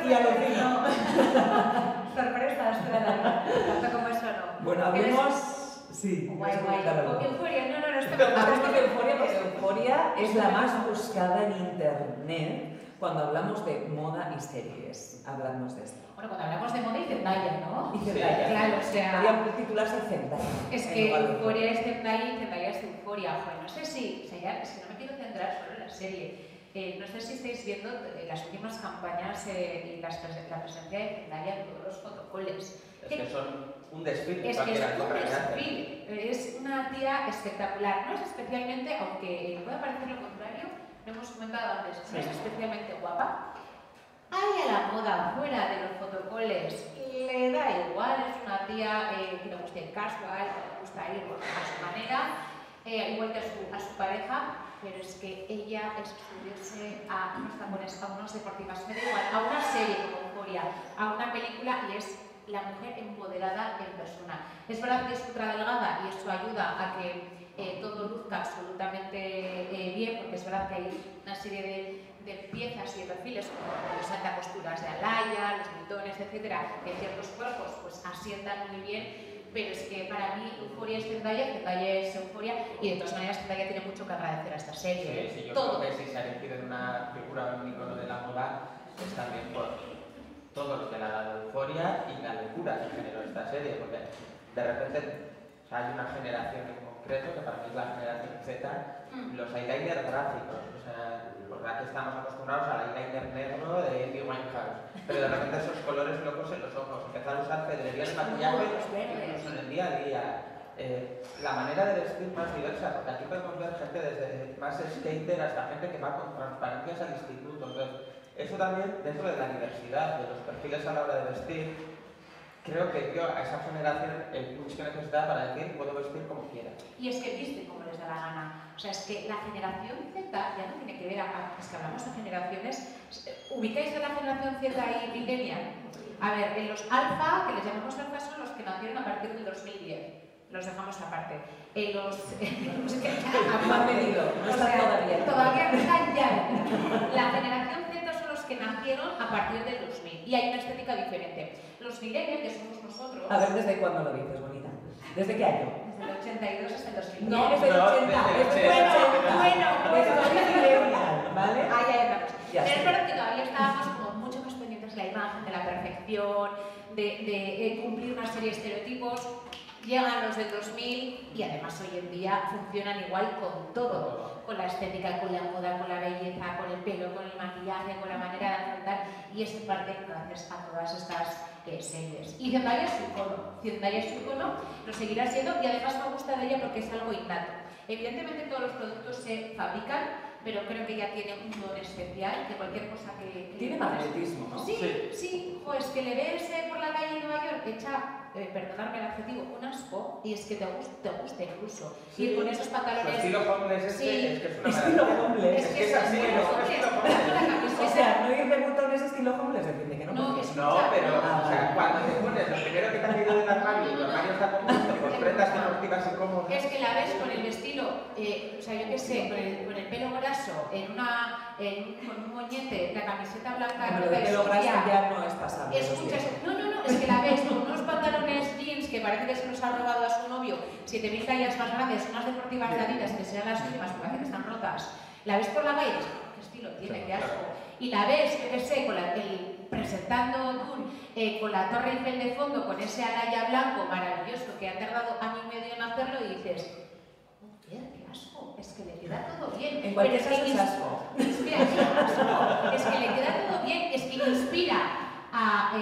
[SPEAKER 1] y alucino.
[SPEAKER 2] Sorpresa, espera, tanto como eso no.
[SPEAKER 1] Bueno, hablemos... Sí,
[SPEAKER 2] guay. Euforia, no,
[SPEAKER 1] hablemos de Euforia porque Euforia es la más buscada en internet cuando hablamos de moda y series. Hablarnos de esto.
[SPEAKER 2] Bueno, cuando hablamos de moda y Zendaya, ¿no?
[SPEAKER 1] Y Zendaya.
[SPEAKER 2] Sí, claro, o sea...
[SPEAKER 1] Podrían titularse Zendaya.
[SPEAKER 2] Es que Euphoria es Zendaya y Zendaya es Euphoria. Joder, no sé si no me quiero centrar solo en la serie. No sé si estáis viendo las últimas campañas y la presencia de Zendaya en todos los fotocoles.
[SPEAKER 3] Es que son un desfile.
[SPEAKER 2] Es que es un desfile. Es una tía espectacular. No es especialmente, aunque pueda parecer lo contrario, lo hemos comentado antes, no es especialmente guapa. Hay a la moda fuera de los fotocoles, le da igual, es una tía que le gusta ir casual, que le gusta ir a su manera, igual que a su pareja, pero es que ella es subirse a unos tapones, a unos deportivas, me da igual, a una serie como Euphoria, a una película y es la mujer empoderada en persona. Es verdad que es ultra delgada y eso ayuda a que todo luzca absolutamente bien, porque es verdad que hay una serie de piezas y de perfiles como los altacosturas de Alaya, los mitones, etcétera, que ciertos cuerpos pues asientan muy bien, pero es que para mí Euphoria es Zendaya, Zendaya es Euphoria y de todas maneras Zendaya tiene mucho que agradecer a esta serie.
[SPEAKER 3] Sí, yo creo que si se ha elegido en una figura, un icono de la moda, es también por todo lo que le ha dado Euphoria y la locura que generó esta serie, porque de repente hay una generación en concreto, que para mí es la generación Z, los eyeliner gráficos, o sea, por la que estamos acostumbrados al eyeliner negro de Amy Winehouse, pero de repente esos colores locos en los ojos, empezar a usar pedrería de maquillaje, incluso en el día a día, la manera de vestir más diversa, porque aquí podemos ver gente desde más skater hasta gente que va con transparencias al instituto, entonces eso también dentro de la diversidad, de los perfiles a la hora de vestir, creo que dio a esa generación el push que necesitaba para decir puedo vestir como quiera.
[SPEAKER 2] Y es que viste como les da la gana. O sea, es que la generación Z ya no tiene que ver es que hablamos de generaciones. ¿Ubicáis a la generación Z y millennial? A ver, en los alfa, que les llamamos alfa, son los que nacieron a partir del 2010. Los dejamos aparte. Los que
[SPEAKER 1] han venido, no están todavía.
[SPEAKER 2] Todavía no están ya. La generación Z son los que nacieron a partir del 2000 y hay una estética diferente. Los millennials, que somos nosotros...
[SPEAKER 1] A ver, ¿desde cuándo lo dices, bonita? ¿Desde qué año?
[SPEAKER 2] Desde el 82 hasta el 2010.
[SPEAKER 1] No, desde el 80.
[SPEAKER 2] Bueno.
[SPEAKER 1] ¿Vale?
[SPEAKER 2] Pero es verdad que todavía estábamos como mucho más pendientes de la imagen, de la perfección, de cumplir una serie de estereotipos. Llegan los del 2000 y además hoy en día funcionan igual con todo, con la estética, con la moda, con la belleza, con el pelo, con el maquillaje, con la manera de afrontar, y es en parte gracias a todas estas series. Y Zendaya es su icono, lo seguirá siendo y además me gusta de ella porque es algo innato. Evidentemente todos los productos se fabrican, pero creo que ella tiene un don especial de cualquier cosa que
[SPEAKER 1] tiene magnetismo, ¿no?
[SPEAKER 2] Sí, pues que le ves por la calle en Nueva York hecha, perdonadme el adjetivo, un asco, y es que te gusta incluso.
[SPEAKER 3] Sí.
[SPEAKER 2] Ir con esos pantalones...
[SPEAKER 3] Su estilo homeless es que es una
[SPEAKER 1] estilo homeless.
[SPEAKER 3] Es que es así,
[SPEAKER 1] O sea, no ir de botones estilo homeless, depende que no.
[SPEAKER 2] No,
[SPEAKER 3] pero o sea, cuando te pones lo primero que te ha caído del armario y tu armario está compuesto por prendas deportivas y cómodas.
[SPEAKER 2] Es que la ves con el estilo, o sea, yo qué sé, con el pelo graso, con un moñete, la camiseta blanca...
[SPEAKER 1] Pero el pelo graso ya no es pasable.
[SPEAKER 2] No, es que la ves con unos pantalones jeans que parece que se los ha robado a su novio, 7000 tallas más grandes, unas deportivas de Adidas que serán las últimas, porque parece que están rotas. La ves por la calle y dices, ¿qué estilo tiene? ¡Qué asco! Y la ves, yo qué sé, presentando Dune, con la Torre Eiffel de fondo, con ese Alaya blanco maravilloso que ha tardado año y medio en hacerlo y dices, ¡qué asco! Es que le queda todo bien.
[SPEAKER 1] En cualquier caso es asco.
[SPEAKER 2] Es que le queda todo bien, es que inspira a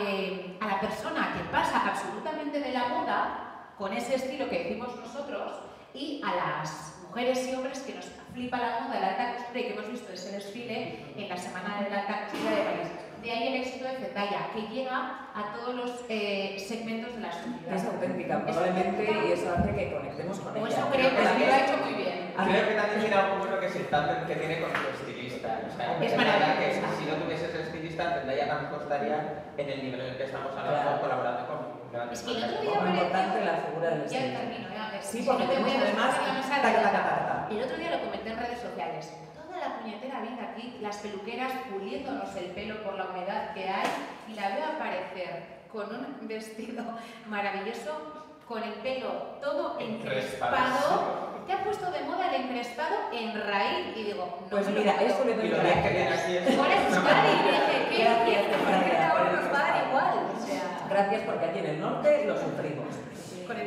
[SPEAKER 2] la persona que pasa absolutamente de la moda con ese estilo que decimos nosotros y a las mujeres y hombres que nos flipa la moda de la alta costura y que hemos visto ese desfile en la Semana de la Alta Costura de París. De ahí el éxito de Zendaya, que llega a todos los segmentos de la sociedad.
[SPEAKER 1] Es auténtica, probablemente, y eso hace que conectemos con ella.
[SPEAKER 2] Eso creo que lo ha hecho muy bien.
[SPEAKER 3] Creo que también tiene algo bueno que es el tándem que tiene con su estilista. O sea,
[SPEAKER 2] es maravilloso.
[SPEAKER 3] Que si no tuvieses estilista, Zendaya tampoco estaría en el nivel en el que estamos ahora colaborando con grandes.
[SPEAKER 2] Es que el otro día
[SPEAKER 1] me importante la figura del estilista.
[SPEAKER 2] Ya termino,
[SPEAKER 1] Sí, porque tenemos además...
[SPEAKER 2] El otro día lo comenté en redes sociales. Toda la puñetera vida aquí, las peluqueras puliéndonos el pelo por la humedad que hay, y la veo aparecer con un vestido maravilloso, con el pelo todo encrespado. Te ha puesto de moda el encrespado en raíz y digo, no.
[SPEAKER 1] Pues mira, eso le doy gracias.
[SPEAKER 2] Por Euskadi, y dije, ¿qué?
[SPEAKER 1] Gracias.
[SPEAKER 2] Ahora nos va a dar igual. O sea,
[SPEAKER 1] gracias, porque aquí en el norte lo sufrimos.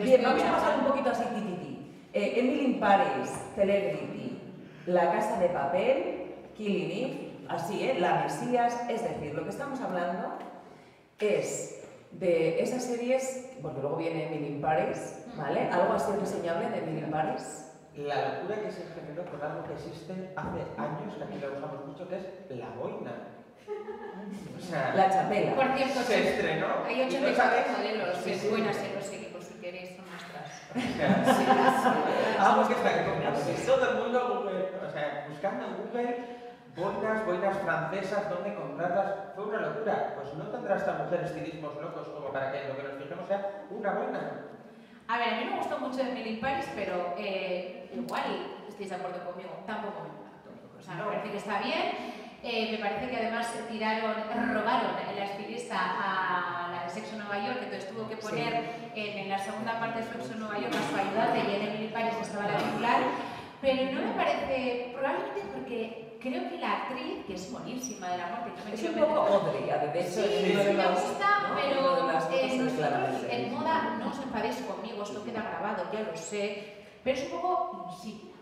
[SPEAKER 1] Bien, vamos a pasar un poquito así, tititi. Emily in Paris, Celebrity, La Casa de Papel, Killing Eve, así, La Mesías. Es decir, lo que estamos hablando es de esas series, porque luego viene Emily in Paris, ¿vale? Algo así reseñable de Emily in Paris.
[SPEAKER 3] La locura que se generó con algo que existe hace años, que aquí lo usamos mucho, que es la boina. O sea,
[SPEAKER 1] La chapela.
[SPEAKER 2] por cierto,
[SPEAKER 3] se estrenó.
[SPEAKER 2] Hay 84 modelos,
[SPEAKER 3] sí,
[SPEAKER 2] es buenas en los equipos, si queréis, son nuestras.
[SPEAKER 3] Algo que está en todo el mundo, Google, o sea, buscando en Google boinas francesas, dónde comprarlas, fue una locura. Pues no tendrá esta mujer estilismos locos como para que lo que nos fijemos sea una boina.
[SPEAKER 2] A ver, a mí me gustó mucho Emily in Paris, pero igual estáis de acuerdo conmigo, tampoco me impactó. O sea, me parece que está bien. Me parece que además robaron la estilista a la de Sexo Nueva York, entonces tuvo que poner en la segunda parte de Sexo Nueva York a su ayudante y en Emily in Paris estaba la titular. Pero no me parece, probablemente porque creo que la actriz, que es buenísima de la muerte,
[SPEAKER 1] es un poco Audrey, de hecho.
[SPEAKER 2] Sí, me gusta,
[SPEAKER 1] ¿no?
[SPEAKER 2] pero nosotros en moda no os enfadéis conmigo, esto queda grabado, ya lo sé, pero es un poco insípida.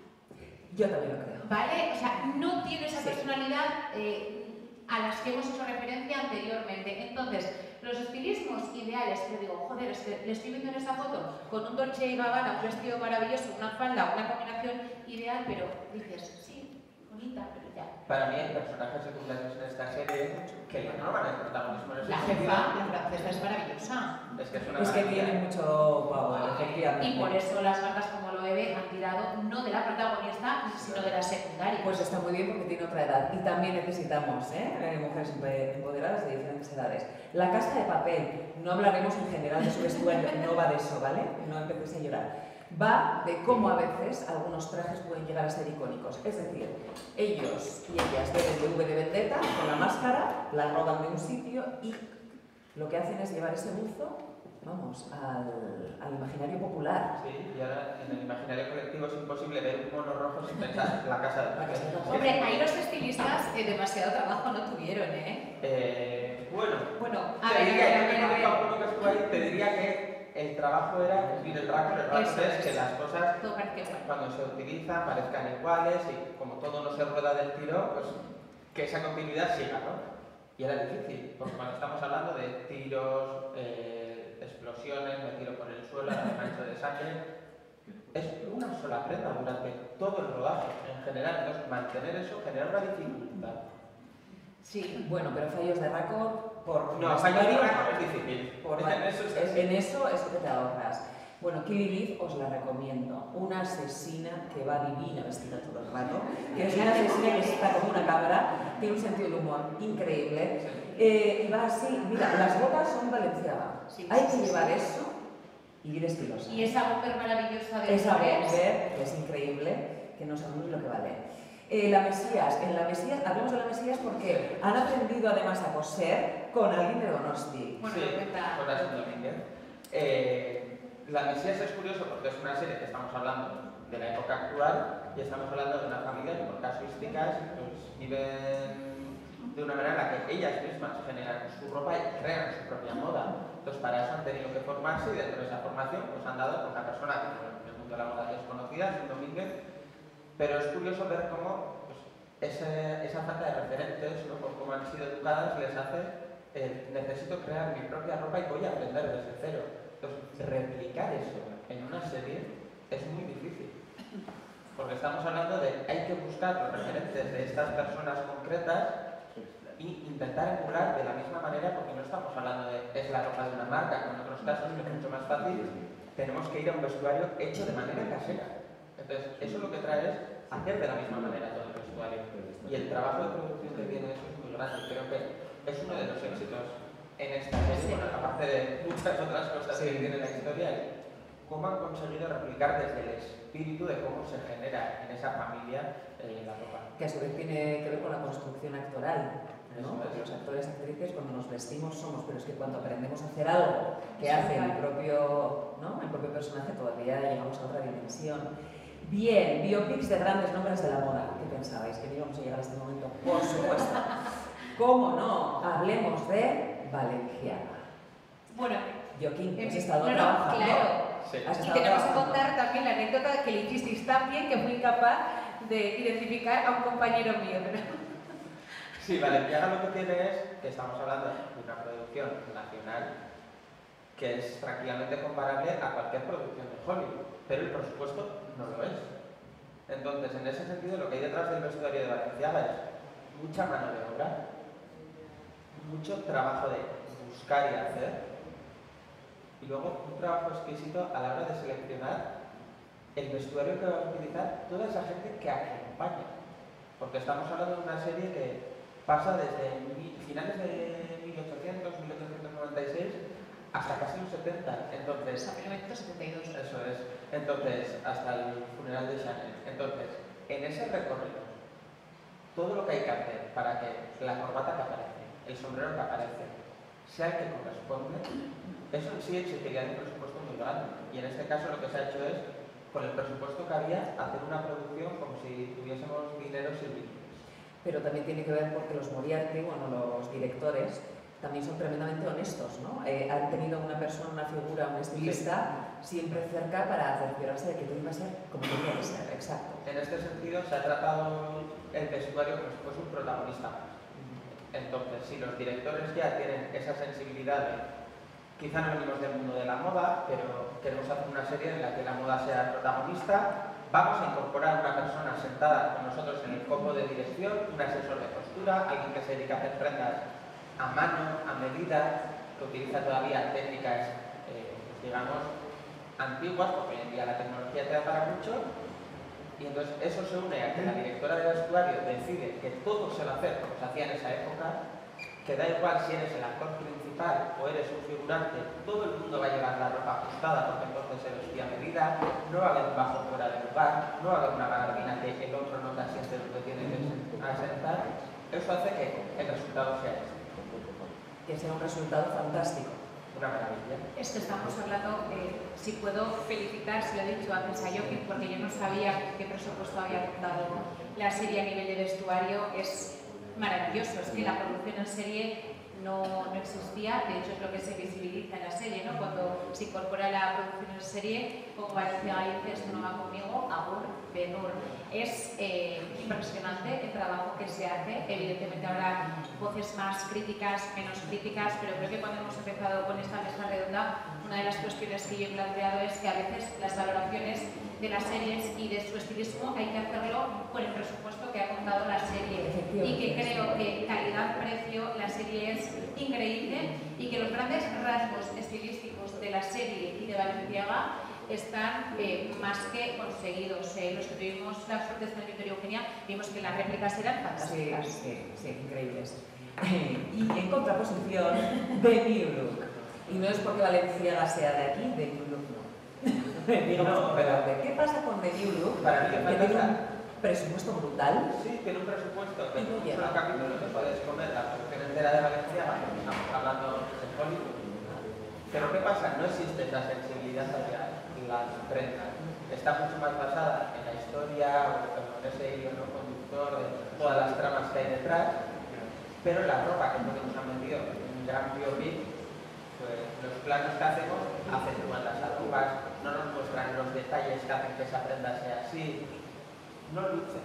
[SPEAKER 1] Yo también lo creo.
[SPEAKER 2] ¿Vale? O sea, no tiene esa personalidad a las que hemos hecho referencia anteriormente. Entonces, los estilismos ideales, que digo, joder, es que le estoy viendo en esta foto con un Dolce & Gabbana, un vestido maravilloso, una falda, una combinación ideal, pero dices, sí, bonita, pero ya.
[SPEAKER 3] Para mí hay personajes secundarios en esta serie que le roban el protagonismo.
[SPEAKER 2] La jefa, la francesa, es maravillosa.
[SPEAKER 3] Es que
[SPEAKER 1] tiene mucho power, efectivamente.
[SPEAKER 2] Y por eso las marcas como Loewe han tirado no de la protagonista, sino de la secundaria.
[SPEAKER 1] Pues está muy bien porque tiene otra edad. Y también necesitamos mujeres empoderadas de diferentes edades. La Casa de Papel, no hablaremos en general de su vestuario, no va de eso, ¿vale? No empecéis a llorar. Va de cómo a veces algunos trajes pueden llegar a ser icónicos. Es decir, ellos y ellas beben de V de Vendetta con la máscara, la roban de un sitio y lo que hacen es llevar ese buzo, vamos, al imaginario popular.
[SPEAKER 3] Sí, y ahora en el imaginario colectivo es imposible ver un mono rojo sin pensar la Casa de Papel.
[SPEAKER 2] Hombre, ahí los estilistas demasiado trabajo no tuvieron, ¿eh?
[SPEAKER 3] Bueno,
[SPEAKER 2] a
[SPEAKER 3] te
[SPEAKER 2] ver,
[SPEAKER 3] diría, yo que conozco a uno que estuvo ahí, te diría que el trabajo era cumplir el raco es que las cosas cuando se utilizan parezcan iguales y como todo no se rueda del tiro, pues que esa continuidad siga, ¿no? Y era difícil, porque cuando estamos hablando de tiros, explosiones, me tiro por el suelo, mancho de sangre, es una sola prenda durante todo el rodaje en general, entonces mantener eso genera una dificultad.
[SPEAKER 1] Sí, bueno, pero fallos de récord por...
[SPEAKER 3] No, fallos de récord es difícil.
[SPEAKER 1] En eso es que te ahorras. Bueno, Killing Eve os la recomiendo. Una asesina que va divina vestida todo el rato, que es una asesina que está como una cabra, tiene un sentido del humor increíble, y va así, mira, las botas son Balenciaga. Hay que llevar eso y ir estilosa.
[SPEAKER 2] Y esa bomber maravillosa de
[SPEAKER 1] esa bomber, que es increíble, que no sabemos lo que vale. La Mesías, en La Mesías, hablamos de La Mesías porque han aprendido además a coser con alguien de Donosti.
[SPEAKER 2] Bueno,
[SPEAKER 3] sí, con Ashley Domínguez. La Mesías es curioso porque es una serie que estamos hablando de la época actual y estamos hablando de una familia que por casuísticas pues, viven de una manera en la que ellas mismas generan su ropa y crean su propia moda. Entonces para eso han tenido que formarse y dentro de esa formación pues, han dado con una persona que en el mundo de la moda es desconocida, Ashley Domínguez. Pero es curioso ver cómo pues, esa falta de referentes, ¿no? Por cómo han sido educadas, les hace necesito crear mi propia ropa y voy a aprender desde cero. Entonces, replicar eso en una serie es muy difícil. Porque estamos hablando de hay que buscar los referentes de estas personas concretas e intentar emular de la misma manera, porque no estamos hablando de es la ropa de una marca, como en otros casos, que es mucho más fácil, tenemos que ir a un vestuario hecho de manera casera. Entonces, eso lo que trae es hacer de la misma manera todo el vestuario. Y el trabajo de producción que tiene eso es muy grande. Creo que es uno de los éxitos en esta serie, bueno, aparte de muchas otras cosas que tiene la historia, es cómo han conseguido replicar desde el espíritu de cómo se genera en esa familia la ropa.
[SPEAKER 1] Que a su vez tiene que ver con la construcción actoral, ¿no? Porque los actores, actrices dices, cuando nos vestimos somos, pero es que cuando aprendemos a hacer algo que hace el propio personaje, todavía llegamos a otra dimensión. Bien, biopics de grandes nombres de la moda. ¿Qué pensabais? ¿Que no íbamos a llegar a este momento? Por supuesto. ¿Cómo no? Hablemos de Valenciaga.
[SPEAKER 2] Bueno,
[SPEAKER 1] Joaquín, has estado trabajando.
[SPEAKER 2] Claro.
[SPEAKER 3] Sí.
[SPEAKER 2] Y tenemos que contar también la anécdota que le hicisteis tan bien que fui incapaz de identificar a un compañero mío.
[SPEAKER 3] Sí, Valenciaga lo que tiene es que estamos hablando de una producción nacional que es prácticamente comparable a cualquier producción de Hollywood, pero el presupuesto no lo es. Entonces, en ese sentido, lo que hay detrás del vestuario de Valenciaga es mucha mano de obra, mucho trabajo de buscar y hacer, y luego un trabajo exquisito a la hora de seleccionar el vestuario que va a utilizar toda esa gente que acompaña. Porque estamos hablando de una serie que pasa desde finales de 1800, 1896 hasta casi los 70. Entonces,
[SPEAKER 2] hasta 1972.
[SPEAKER 3] Eso es. Entonces, hasta el funeral de Chanel. Entonces, en ese recorrido, todo lo que hay que hacer para que la corbata que aparece, el sombrero que aparece, sea el que corresponde, eso sí exigiría un presupuesto muy grande. Y en este caso lo que se ha hecho es, con el presupuesto que había, hacer una producción como si tuviésemos dinero sin límites.
[SPEAKER 1] Pero también tiene que ver porque los Moriarty, los directores, también son tremendamente honestos, ¿no? Han tenido una persona, una figura, un estilista siempre cerca para cerciorarse de que todo iba a ser como tenía que ser, exacto.
[SPEAKER 3] En este sentido se ha tratado el vestuario como si fuese un protagonista más. Entonces, si los directores ya tienen esa sensibilidad de, quizá no venimos del mundo de la moda, pero queremos hacer una serie en la que la moda sea el protagonista, vamos a incorporar a una persona sentada con nosotros en el copo de dirección, un asesor de costura, alguien que se dedica a hacer prendas a mano, a medida, que utiliza todavía técnicas, digamos, antiguas, porque hoy en día la tecnología te da para mucho, y entonces eso se une a que la directora de vestuario decide que todo se va a hacer como se hacía en esa época, que da igual si eres el actor principal o eres un figurante, todo el mundo va a llevar la ropa ajustada porque entonces se vestía a medida, no va a haber un bajo fuera de lugar, no va a haber una gabardina que el otro no te asiente donde tiene que asentar. Eso hace que el resultado sea este.
[SPEAKER 1] Que sea un resultado fantástico.
[SPEAKER 3] Una maravilla.
[SPEAKER 2] Esto estamos hablando, si puedo felicitar, si lo he dicho antes a Joaquín, porque yo no sabía qué presupuesto había contado la serie a nivel de vestuario, es maravilloso, es que la producción en serie no existía, de hecho es lo que se visibiliza en la serie, ¿no? Cuando se incorpora la producción en serie, como Valenciaga dice, esto no va conmigo, Agur Benur. Es impresionante el trabajo que se hace, evidentemente habrá voces más críticas, menos críticas, pero creo que cuando hemos empezado con esta mesa redonda, una de las cuestiones que yo he planteado es que a veces las valoraciones de las series y de su estilismo hay que hacerlo con el presupuesto que ha contado la serie, y que creo que calidad-precio la serie es increíble y que los grandes rasgos estilísticos de la serie y de Valenciaga están más que conseguidos. Los que tuvimos la suerte de estar en Victoria Eugenia vimos que las réplicas eran fantásticas.
[SPEAKER 1] Sí, increíbles. Y en contraposición, The New Look. Y no es porque Valenciaga sea de aquí, The New Look no.
[SPEAKER 3] No, pero
[SPEAKER 1] ¿qué pasa con The New Look?
[SPEAKER 3] Para mí
[SPEAKER 1] que tiene un presupuesto brutal.
[SPEAKER 3] Sí, tiene un presupuesto que
[SPEAKER 1] Y no
[SPEAKER 3] en un
[SPEAKER 1] llega.
[SPEAKER 3] solo capítulo te puedes comer la producción entera de Valenciaga, estamos hablando de Hollywood. Pero ¿qué pasa? No existe esa sensibilidad hacia las prendas. Está mucho más basada en la historia o en ese hilo no conductor de todas las tramas que hay detrás, pero la ropa que nos han metido en un gran biopic, pues los planos que hacemos acentúan las arrugas, no nos muestran los detalles que hacen que esa prenda sea así, no luce.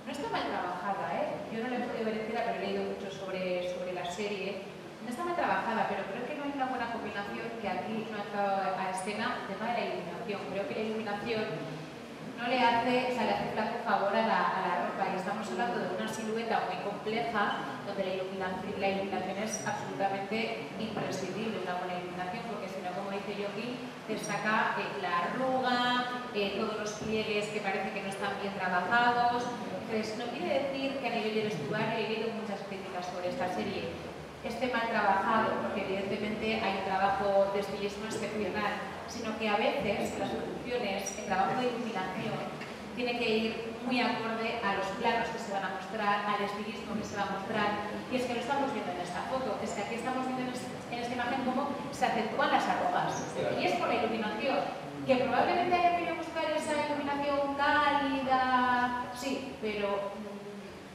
[SPEAKER 2] No está mal trabajada, ¿eh? Yo no le he podido ver entera, pero he leído mucho sobre la serie. No está mal trabajada, pero creo que no hay una buena combinación que aquí no ha entrado a escena, el tema de la iluminación. Creo que la iluminación no le hace, le hace flaco favor a la ropa, y estamos hablando de una silueta muy compleja donde la iluminación es absolutamente imprescindible, una buena iluminación, porque si no, como dice Joaquín, destaca la arruga, todos los pliegues que parece que no están bien trabajados. Entonces, no quiere decir que a nivel de vestuario he leído muchas críticas sobre esta serie esté mal trabajado, porque evidentemente hay un trabajo de estilismo excepcional, sino que a veces las producciones, el trabajo de iluminación, tiene que ir muy acorde a los planos que se van a mostrar, al estilismo que se va a mostrar, y es que lo estamos viendo en esta foto, es que se acentúan las arrugas. Y es por la iluminación. Que probablemente haya querido buscar esa iluminación cálida, sí, pero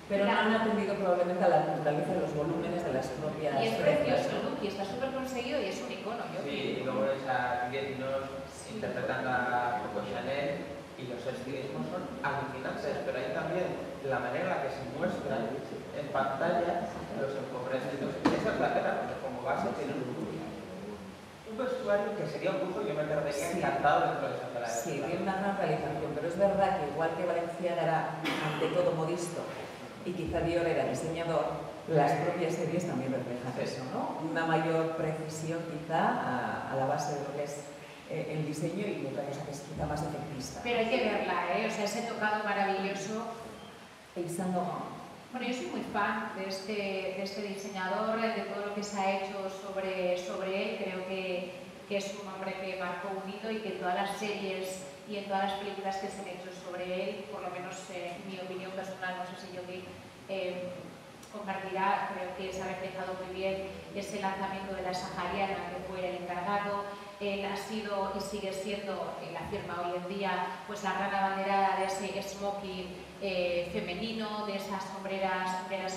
[SPEAKER 1] no han atendido probablemente a la naturaleza de los volúmenes de las propias...
[SPEAKER 2] Y es precioso el look y está súper conseguido y es un icono.
[SPEAKER 3] Sí, y luego ves a Juliette Binoche interpretando a Coco Chanel y los estilismos son alucinantes, pero ahí también la manera en la que se muestran en pantalla los empobrecidos. Esa es la pena, porque como base tienen un vestuario que sería un lujo y yo me perdería encantado dentro de esa tela.
[SPEAKER 1] Sí, tiene una gran realización, pero es verdad que igual que Valenciaga era ante todo modisto y quizá Dior era diseñador, las propias series también reflejan eso, ¿no? Una mayor precisión quizá a la base de lo que es el diseño y otra cosa que es quizá más efectista.
[SPEAKER 2] Pero hay que verla, ¿eh? O sea, ese tocado maravilloso. Bueno, yo soy muy fan de este diseñador, de todo lo que se ha hecho sobre él. Creo que es un hombre que marcó un hito y que en todas las series y en todas las películas que se han hecho sobre él, por lo menos en mi opinión personal, no sé si Joaquín compartirá, creo que se ha reflejado muy bien ese lanzamiento de la sahariana que fue el encargado. Él ha sido y sigue siendo, la firma hoy en día, pues la gran abanderada de ese smoking femenino, de esas sombreras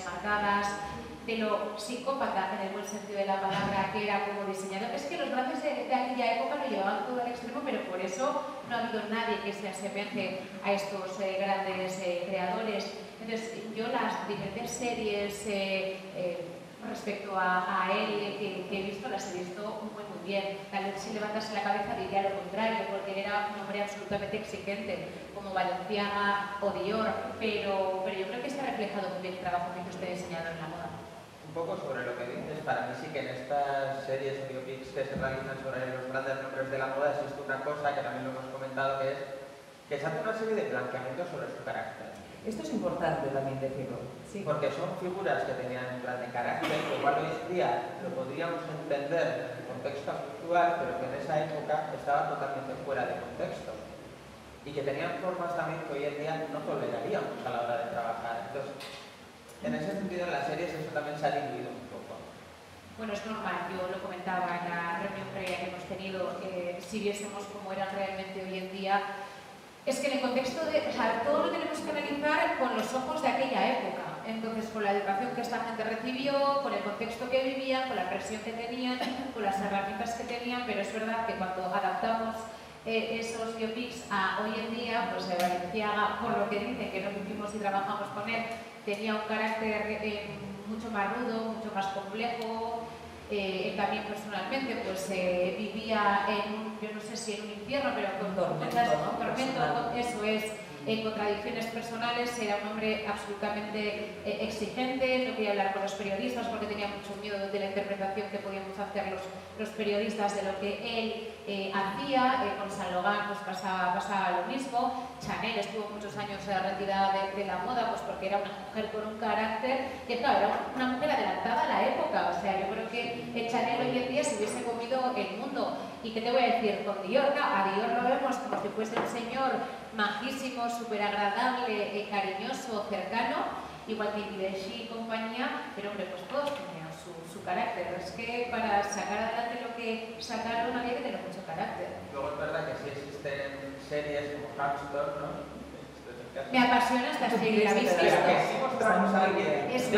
[SPEAKER 2] marcadas, de lo psicópata en el buen sentido de la palabra que era como diseñador. Es que los grandes de aquella época lo llevaban todo al extremo, pero por eso no ha habido nadie que se asemeje a estos grandes creadores. Entonces, yo las diferentes series respecto a él que he visto, las he visto muy bien. Tal vez si levantase la cabeza diría lo contrario, porque él era un hombre absolutamente exigente, como Valenciaga o Dior, pero yo creo que se ha reflejado muy bien el trabajo que hizo este diseñador en la moda.
[SPEAKER 3] Un poco sobre lo que dices, para mí sí que en estas series o biopics que se realizan sobre los grandes nombres de la moda existe una cosa que también lo hemos comentado, que es que se hace una serie de planteamientos sobre su carácter.
[SPEAKER 1] Esto es importante también decirlo. Sí.
[SPEAKER 3] Porque son figuras que tenían un plan de carácter, que igual hoy en día lo podríamos entender en el contexto actual, pero que en esa época estaban totalmente fuera de contexto. Y que tenían formas también que hoy en día no toleraríamos a la hora de trabajar. Entonces, en ese sentido, en las series eso también se ha diluido un poco.
[SPEAKER 2] Bueno, es normal, yo lo comentaba en la reunión previa que hemos tenido, si viésemos cómo eran realmente hoy en día, es que en el contexto de, o sea, todo lo tenemos que analizar con los ojos de aquella época. Entonces, con la educación que esta gente recibió, con el contexto que vivían, con la presión que tenían, con las herramientas que tenían, pero es verdad que cuando adaptamos esos biopics a hoy en día, pues Valenciaga, por lo que dicen, que no vivimos y trabajamos con él, tenía un carácter mucho más rudo, mucho más complejo. También personalmente pues vivía en yo no sé si en un infierno, pero con tormento, eso es, en contradicciones personales. Era un hombre absolutamente exigente, no quería hablar con los periodistas porque tenía mucho miedo de la interpretación que podíamos hacer los periodistas de lo que él hacía. Con Saint Laurent pues pasaba lo mismo. Chanel estuvo muchos años retirada de la moda pues porque era una mujer con un carácter que, claro, era una mujer adelantada a la época. O sea, yo creo que Chanel hoy en día se hubiese comido el mundo. ¿Y qué te voy a decir? Con Dior, a Dior lo vemos como si fuese un señor majísimo, súper agradable, cariñoso, cercano, igual que Givenchy y compañía, pero hombre, pues todos tenían su carácter. Es que para sacar adelante lo que sacaron había que tener mucho carácter.
[SPEAKER 3] Luego es verdad que sí existen series como Hamster, ¿no?
[SPEAKER 2] Me apasiona esta serie, ¿la habéis visto?
[SPEAKER 3] Que sí mostramos a alguien
[SPEAKER 2] es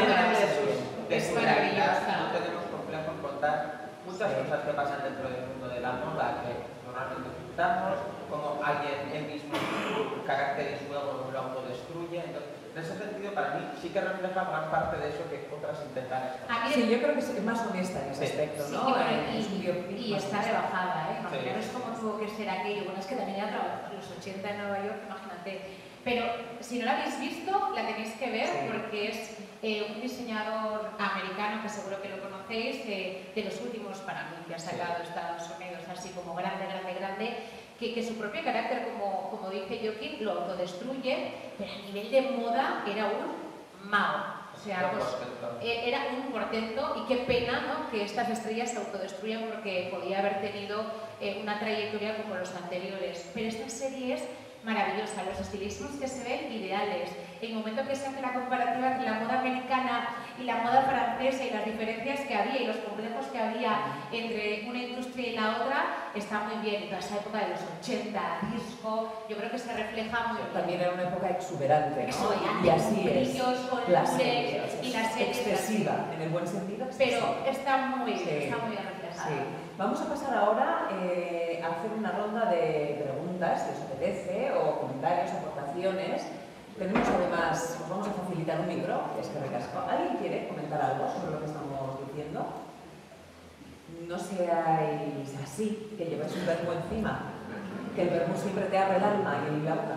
[SPEAKER 2] maravillosa.
[SPEAKER 3] No tenemos complejo en contar muchas cosas que pasan dentro del mundo de la moda que normalmente ocultamos, como alguien él mismo su carácter y su ego lo autodestruye. Entonces, en ese sentido, para mí sí que refleja gran parte de eso que otras intentan estar.
[SPEAKER 1] Sí, yo creo que es más honesta en ese aspecto, ¿no?
[SPEAKER 2] Y está rebajada, ¿eh? Imaginaros cómo tuvo que ser aquello. Bueno, es que también era los 80 en Nueva York, imagínate. Pero si no la habéis visto, la tenéis que ver porque es un diseñador americano que seguro que lo conocéis, de los últimos para mí que ha sacado Estados Unidos, así como grande, que su propio carácter, como dice Joaquín, lo autodestruye, pero a nivel de moda era un Mao. O sea, pues, era un portento y qué pena, ¿no?, que estas estrellas se autodestruyan porque podía haber tenido una trayectoria como los anteriores. Pero esta serie es maravillosa, los estilismos que se ven ideales. El momento que se hace la comparativa entre la moda americana y la moda francesa y las diferencias que había y los complejos que había entre una industria y la otra, está muy bien. Toda esa época de los 80, disco, yo creo que se refleja muy bien.
[SPEAKER 1] También era una época exuberante, ¿no?
[SPEAKER 2] Eso,
[SPEAKER 1] Y así es.
[SPEAKER 2] Brillos,
[SPEAKER 1] Las
[SPEAKER 2] colores
[SPEAKER 1] series,
[SPEAKER 2] y las series.
[SPEAKER 1] excesiva, en el buen sentido. Excesiva.
[SPEAKER 2] Pero está muy
[SPEAKER 1] Sí.
[SPEAKER 2] bien reflejada.
[SPEAKER 1] Sí. Vamos a pasar ahora a hacer una ronda de preguntas, si os apetece, o comentarios, aportaciones. Tenemos además, os vamos a facilitar un micro, es que recasco. ¿Alguien quiere comentar algo sobre lo que estamos diciendo? No seáis así, que lleváis un verbo encima, que el verbo siempre te abre el alma y la boca,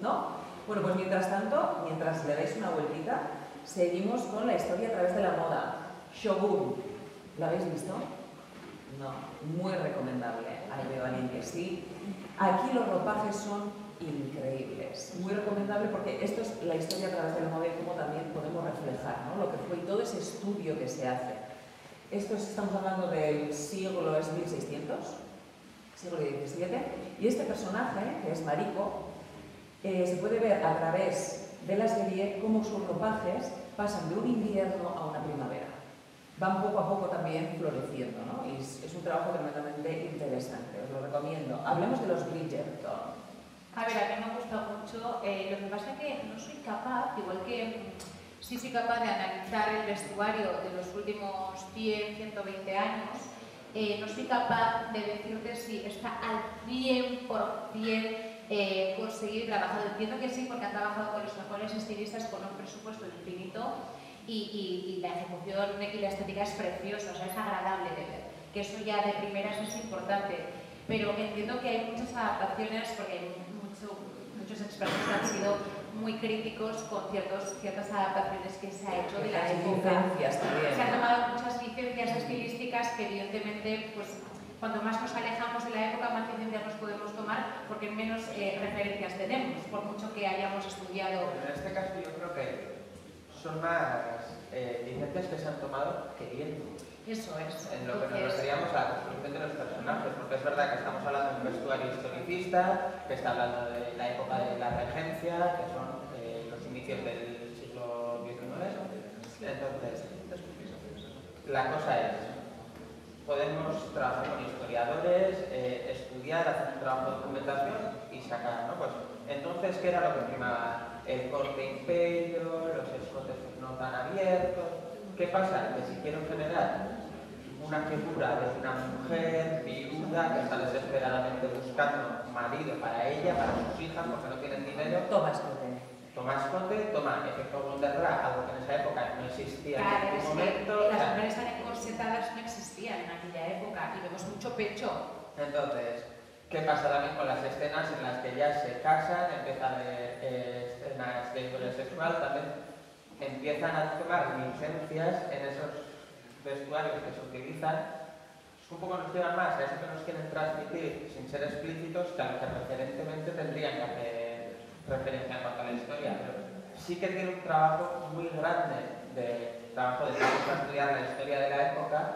[SPEAKER 1] ¿no? Bueno, pues mientras tanto, mientras le dais una vueltita, seguimos con la historia a través de la moda. Shogun, ¿la habéis visto? No, muy recomendable. Ahí veo a alguien que sí. Aquí los ropajes son increíbles. Muy recomendable porque esto es la historia a través de la moda y cómo también podemos reflejar, ¿no? Lo que fue y todo ese estudio que se hace. Esto estamos hablando del siglo, es 1600, siglo XVII, y este personaje, que es Mariko, se puede ver a través de la serie cómo sus ropajes pasan de un invierno a una primavera. Van poco a poco también floreciendo, ¿no? Y es un trabajo tremendamente interesante, os lo recomiendo. Hablemos de los Bridgerton.
[SPEAKER 2] A ver, a mí me gusta mucho, lo que pasa es que no soy capaz, igual que sí soy capaz de analizar el vestuario de los últimos 100, 120 años, no soy capaz de decirte si está al 100% conseguido y trabajado. Entiendo que sí, porque han trabajado con los mejores estilistas con un presupuesto infinito y la ejecución y la estética es preciosa, o sea, es agradable de ver, que eso ya de primeras es importante. Pero entiendo que hay muchas adaptaciones, porque hay muchos expertos que han sido muy críticos con ciertas adaptaciones que se ha hecho de la época. Se han tomado muchas licencias estilísticas que evidentemente, pues, cuanto más nos alejamos de la época, más licencias nos podemos tomar, porque menos referencias tenemos, por mucho que hayamos estudiado.
[SPEAKER 3] En este caso yo creo que son más licencias que se han tomado queriendo.
[SPEAKER 2] Eso es.
[SPEAKER 3] En lo que nos referíamos a la construcción de los personajes, porque es verdad que estamos hablando de un vestuario historicista, que está hablando de la época de la regencia, que son los inicios del siglo XIX. Entonces, la cosa es, podemos trabajar con historiadores, estudiar, hacer un trabajo de documentación y sacar, ¿no? Pues, entonces, ¿qué era lo que primaba? El corte imperio, los escotes no tan abiertos. ¿Qué pasa? Que si quiero generar una figura de una mujer viuda que está desesperadamente buscando marido para ella, para sus hijas, porque no tienen dinero,
[SPEAKER 1] Toma escote.
[SPEAKER 3] Toma escote, toma efecto Wonderra, algo que en esa época no existía
[SPEAKER 2] Claro,
[SPEAKER 3] en
[SPEAKER 2] es
[SPEAKER 3] ningún
[SPEAKER 2] que
[SPEAKER 3] momento.
[SPEAKER 2] las mujeres tan encorsetadas no existían en aquella época y vemos mucho pecho.
[SPEAKER 3] Entonces, ¿qué pasa también con las escenas en las que ya se casan, empiezan a haber escenas de índole sexual, también empiezan a tomar licencias en esos vestuarios que se utilizan? Un poco nos llevan más a eso que nos quieren transmitir sin ser explícitos que a lo que referentemente tendrían que hacer referencia en cuanto a la historia, pero sí que tiene un trabajo muy grande de trabajo de estudiar la historia de la época.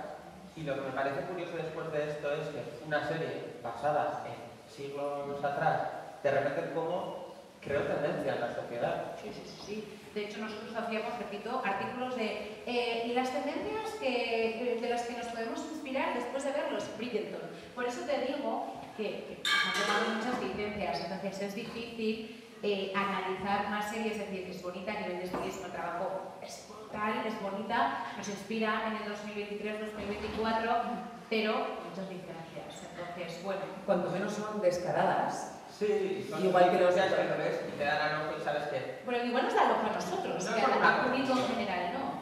[SPEAKER 3] Y lo que me parece curioso después de esto es que una serie basada en siglos atrás, de repente cómo creó tendencia en la sociedad.
[SPEAKER 2] Sí. De hecho, nosotros hacíamos, repito, artículos de las tendencias de las que nos podemos inspirar después de ver los Bridgerton. Por eso te digo que han tomado muchas licencias, entonces es difícil analizar una serie, es decir, que es bonita a nivel de estilismo, el trabajo es brutal, es bonita, nos inspira en el 2023-2024, pero muchas diferencias. Entonces, bueno.
[SPEAKER 1] Cuando menos son descaradas.
[SPEAKER 3] Sí, son
[SPEAKER 1] igual que los
[SPEAKER 3] que lo ves y te dan al ojo y sabes que...
[SPEAKER 2] Bueno, igual nos da loco a nosotros,
[SPEAKER 3] no,
[SPEAKER 2] que al público en general, ¿no?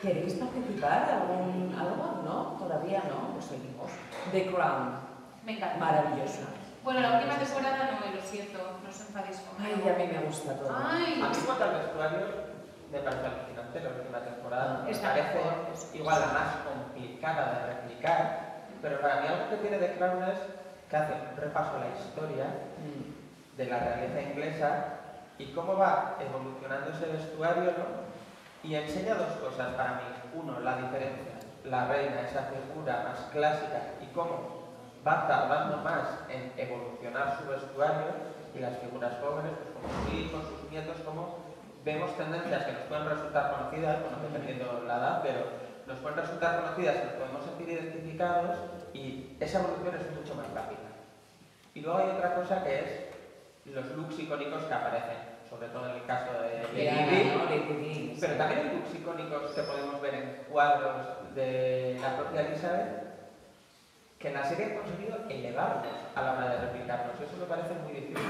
[SPEAKER 1] ¿Queréis participar de algo? ¿No? Todavía no, pues seguimos. The Crown.
[SPEAKER 2] Me encanta.
[SPEAKER 1] Maravillosa.
[SPEAKER 2] Bueno, la última temporada no, lo siento, no os enfadéis conmigo.
[SPEAKER 1] Ay, a mí me gusta todo.
[SPEAKER 2] Ay.
[SPEAKER 3] A mí cuanto al vestuario me parece alucinante la última temporada. Me
[SPEAKER 2] Está
[SPEAKER 3] parece
[SPEAKER 2] mejor.
[SPEAKER 3] igual la más complicada de replicar, pero para mí algo que tiene The Crown es que hace un repaso a la historia de la realeza inglesa y cómo va evolucionando ese vestuario, ¿no? Y enseña dos cosas para mí. Uno, la diferencia, la reina, esa figura más clásica, y cómo va tardando más en evolucionar su vestuario, y las figuras jóvenes, pues como sus hijos, sus nietos, cómo vemos tendencias que nos pueden resultar conocidas, bueno, dependiendo la edad, pero nos pueden resultar conocidas, nos podemos sentir identificados y esa evolución es mucho más rápida. Y luego hay otra cosa que es los looks icónicos que aparecen, sobre todo en el caso de Lady Di, pero también hay looks icónicos que podemos ver en cuadros de la propia Elizabeth, que en la serie han conseguido elevarnos a la hora de replicarnos, y eso me parece muy difícil.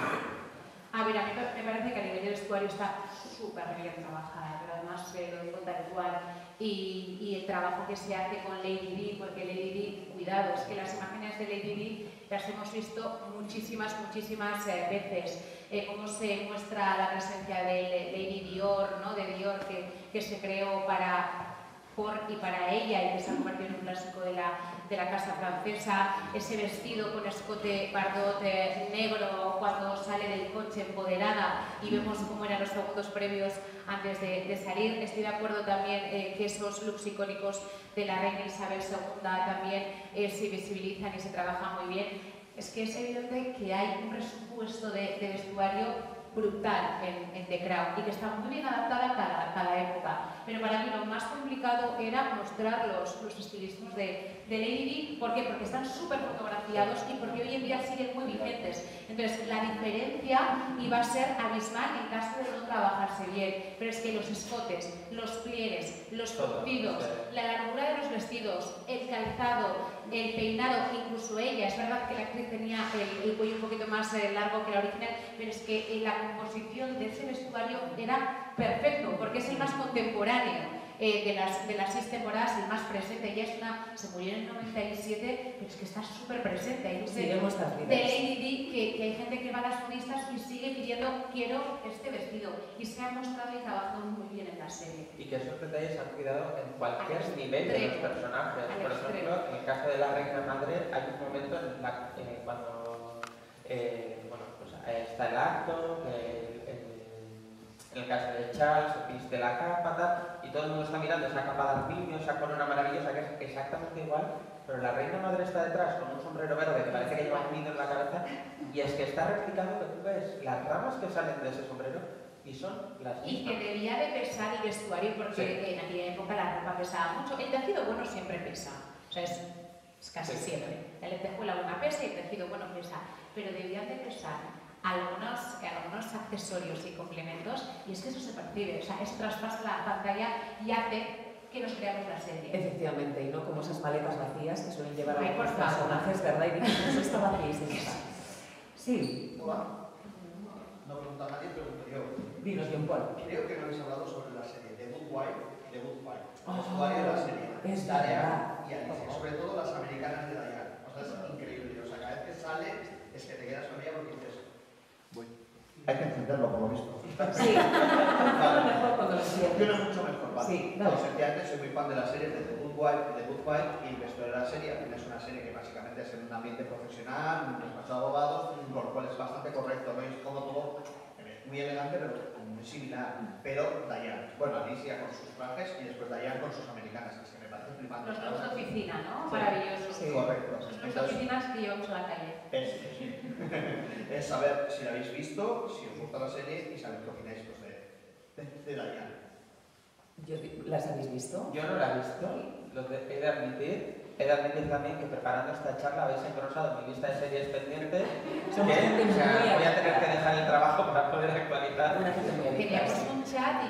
[SPEAKER 2] A ver, a mí me parece que a nivel de vestuario está súper bien trabajada, pero además lo digo tal cual. Y el trabajo que se hace con Lady Di, porque Lady Di, cuidado, es que las imágenes de Lady Di las hemos visto muchísimas veces. Cómo se muestra la presencia de Lady Dior, ¿no? De Dior, que se creó por y para ella y que se ha convertido en un clásico de la casa francesa, ese vestido con escote bardot negro cuando sale del coche empoderada y vemos cómo eran los segundos previos antes de salir. Estoy de acuerdo también que esos looks icónicos de la reina Isabel II también se visibilizan y se trabajan muy bien. Es que es evidente que hay un presupuesto de vestuario brutal en The Crown y que está muy bien adaptada a cada época. Pero para mí lo más complicado era mostrar los estilismos de Lady Di. ¿Por qué? Porque están súper fotografiados y porque hoy en día siguen muy vigentes. Entonces la diferencia iba a ser abismal en caso de no trabajarse bien. Pero es que los escotes, los pliegues, los curtidos, la largura de los vestidos, el calzado, el peinado, incluso ella, es verdad que la actriz tenía el cuello un poquito más largo que la original, pero es que la composición de ese vestuario era perfecto, porque es el más contemporáneo de las 6 temporadas, el más presente. Ella se murió en el 97, pero es que está súper presente. De Lady Di, que hay gente que va a las modistas y sigue pidiendo, quiero este vestido, y se ha mostrado y trabajado muy bien en la serie.
[SPEAKER 3] Y que esos detalles se han cuidado en cualquier nivel de los personajes. Por ejemplo, en el caso de la reina madre, hay un momento cuando está el acto, en el caso de Charles, se viste la capa, y todo el mundo está mirando esa capa de arpiño, esa corona maravillosa, que es exactamente igual, pero la reina madre está detrás con un sombrero verde que parece que lleva un nido en la cabeza, y es que está replicando que tú ves las ramas que salen de ese sombrero y son las mismas.
[SPEAKER 2] Y que debía de pesar el vestuario, porque en aquella época la ropa pesaba mucho. El tejido bueno siempre pesa, o sea, es casi siempre. La lentejuela buena pesa y el tejido bueno pesa, pero debían de pesar algunos accesorios y complementos, y es que eso se percibe, o sea, eso traspasa la pantalla y hace que nos creamos la serie.
[SPEAKER 1] Efectivamente, y no como esas maletas vacías que suelen llevar a los
[SPEAKER 2] por
[SPEAKER 1] personajes, ¿verdad? Y dicen, esto está vacísima. Sí.
[SPEAKER 4] Hola. No pregunta a nadie, pregunto yo.
[SPEAKER 1] Dinos bien, Paul.
[SPEAKER 4] Creo que no habéis hablado sobre la serie The Good Wife y The Good Fight. El vestuario de la serie.
[SPEAKER 1] Es
[SPEAKER 4] Diane y Alicia, sobre todo las americanas de Diane. O sea, es increíble. O sea, cada vez que sale es que te quedas con ella porque dices, voy. Hay que entenderlo, por lo visto.
[SPEAKER 1] Sí,
[SPEAKER 4] vale.
[SPEAKER 1] mejor cuando lo sientes.
[SPEAKER 4] Yo no es mucho mejor, ¿vale?
[SPEAKER 1] Sí,
[SPEAKER 4] Pues efectivamente soy muy fan de la serie de The Good Wife y The Good Fight, y el vestuario de la serie es una serie que básicamente es en un ambiente profesional, un despacho de abogados, por lo cual es bastante correcto. Veis como todo muy elegante, pero muy similar. Pero Diane, bueno, Alicia con sus trajes y después Diane con sus americanas, que me parece flipante.
[SPEAKER 2] Los looks de oficina, ¿no?
[SPEAKER 4] Sí.
[SPEAKER 2] Maravillosos.
[SPEAKER 4] Sí, correcto.
[SPEAKER 2] Los de oficinas que llevamos a la calle.
[SPEAKER 4] Es saber si la habéis visto, si os gusta la serie y saber qué opináis pues, de Diane.
[SPEAKER 1] ¿Las habéis visto?
[SPEAKER 3] Yo no la he visto, he de admitir también que preparando esta charla habéis engrosado mi lista de series pendientes. Voy a tener que dejar el trabajo para poder actualizar.
[SPEAKER 2] Teníamos un chat y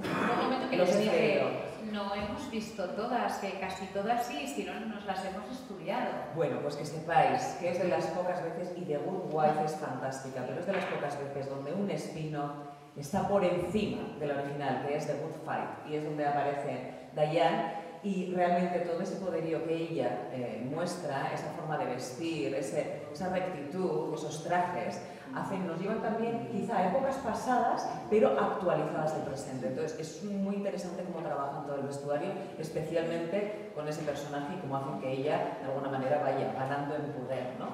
[SPEAKER 2] un momento que les dije, no hemos visto todas, que casi todas sí, si no nos las hemos estudiado.
[SPEAKER 1] Bueno, pues que sepáis que es de las pocas veces, y The Good Wife es fantástica, pero es de las pocas veces donde un espino está por encima del original, que es The Good Fight, y es donde aparece Diane, y realmente todo ese poderío que ella muestra, esa forma de vestir, esa rectitud, esos trajes, nos llevan también quizá a épocas pasadas, pero actualizadas al presente. Entonces es muy interesante cómo trabajan todo el vestuario, especialmente con ese personaje y cómo hacen que ella de alguna manera vaya ganando en poder, ¿no?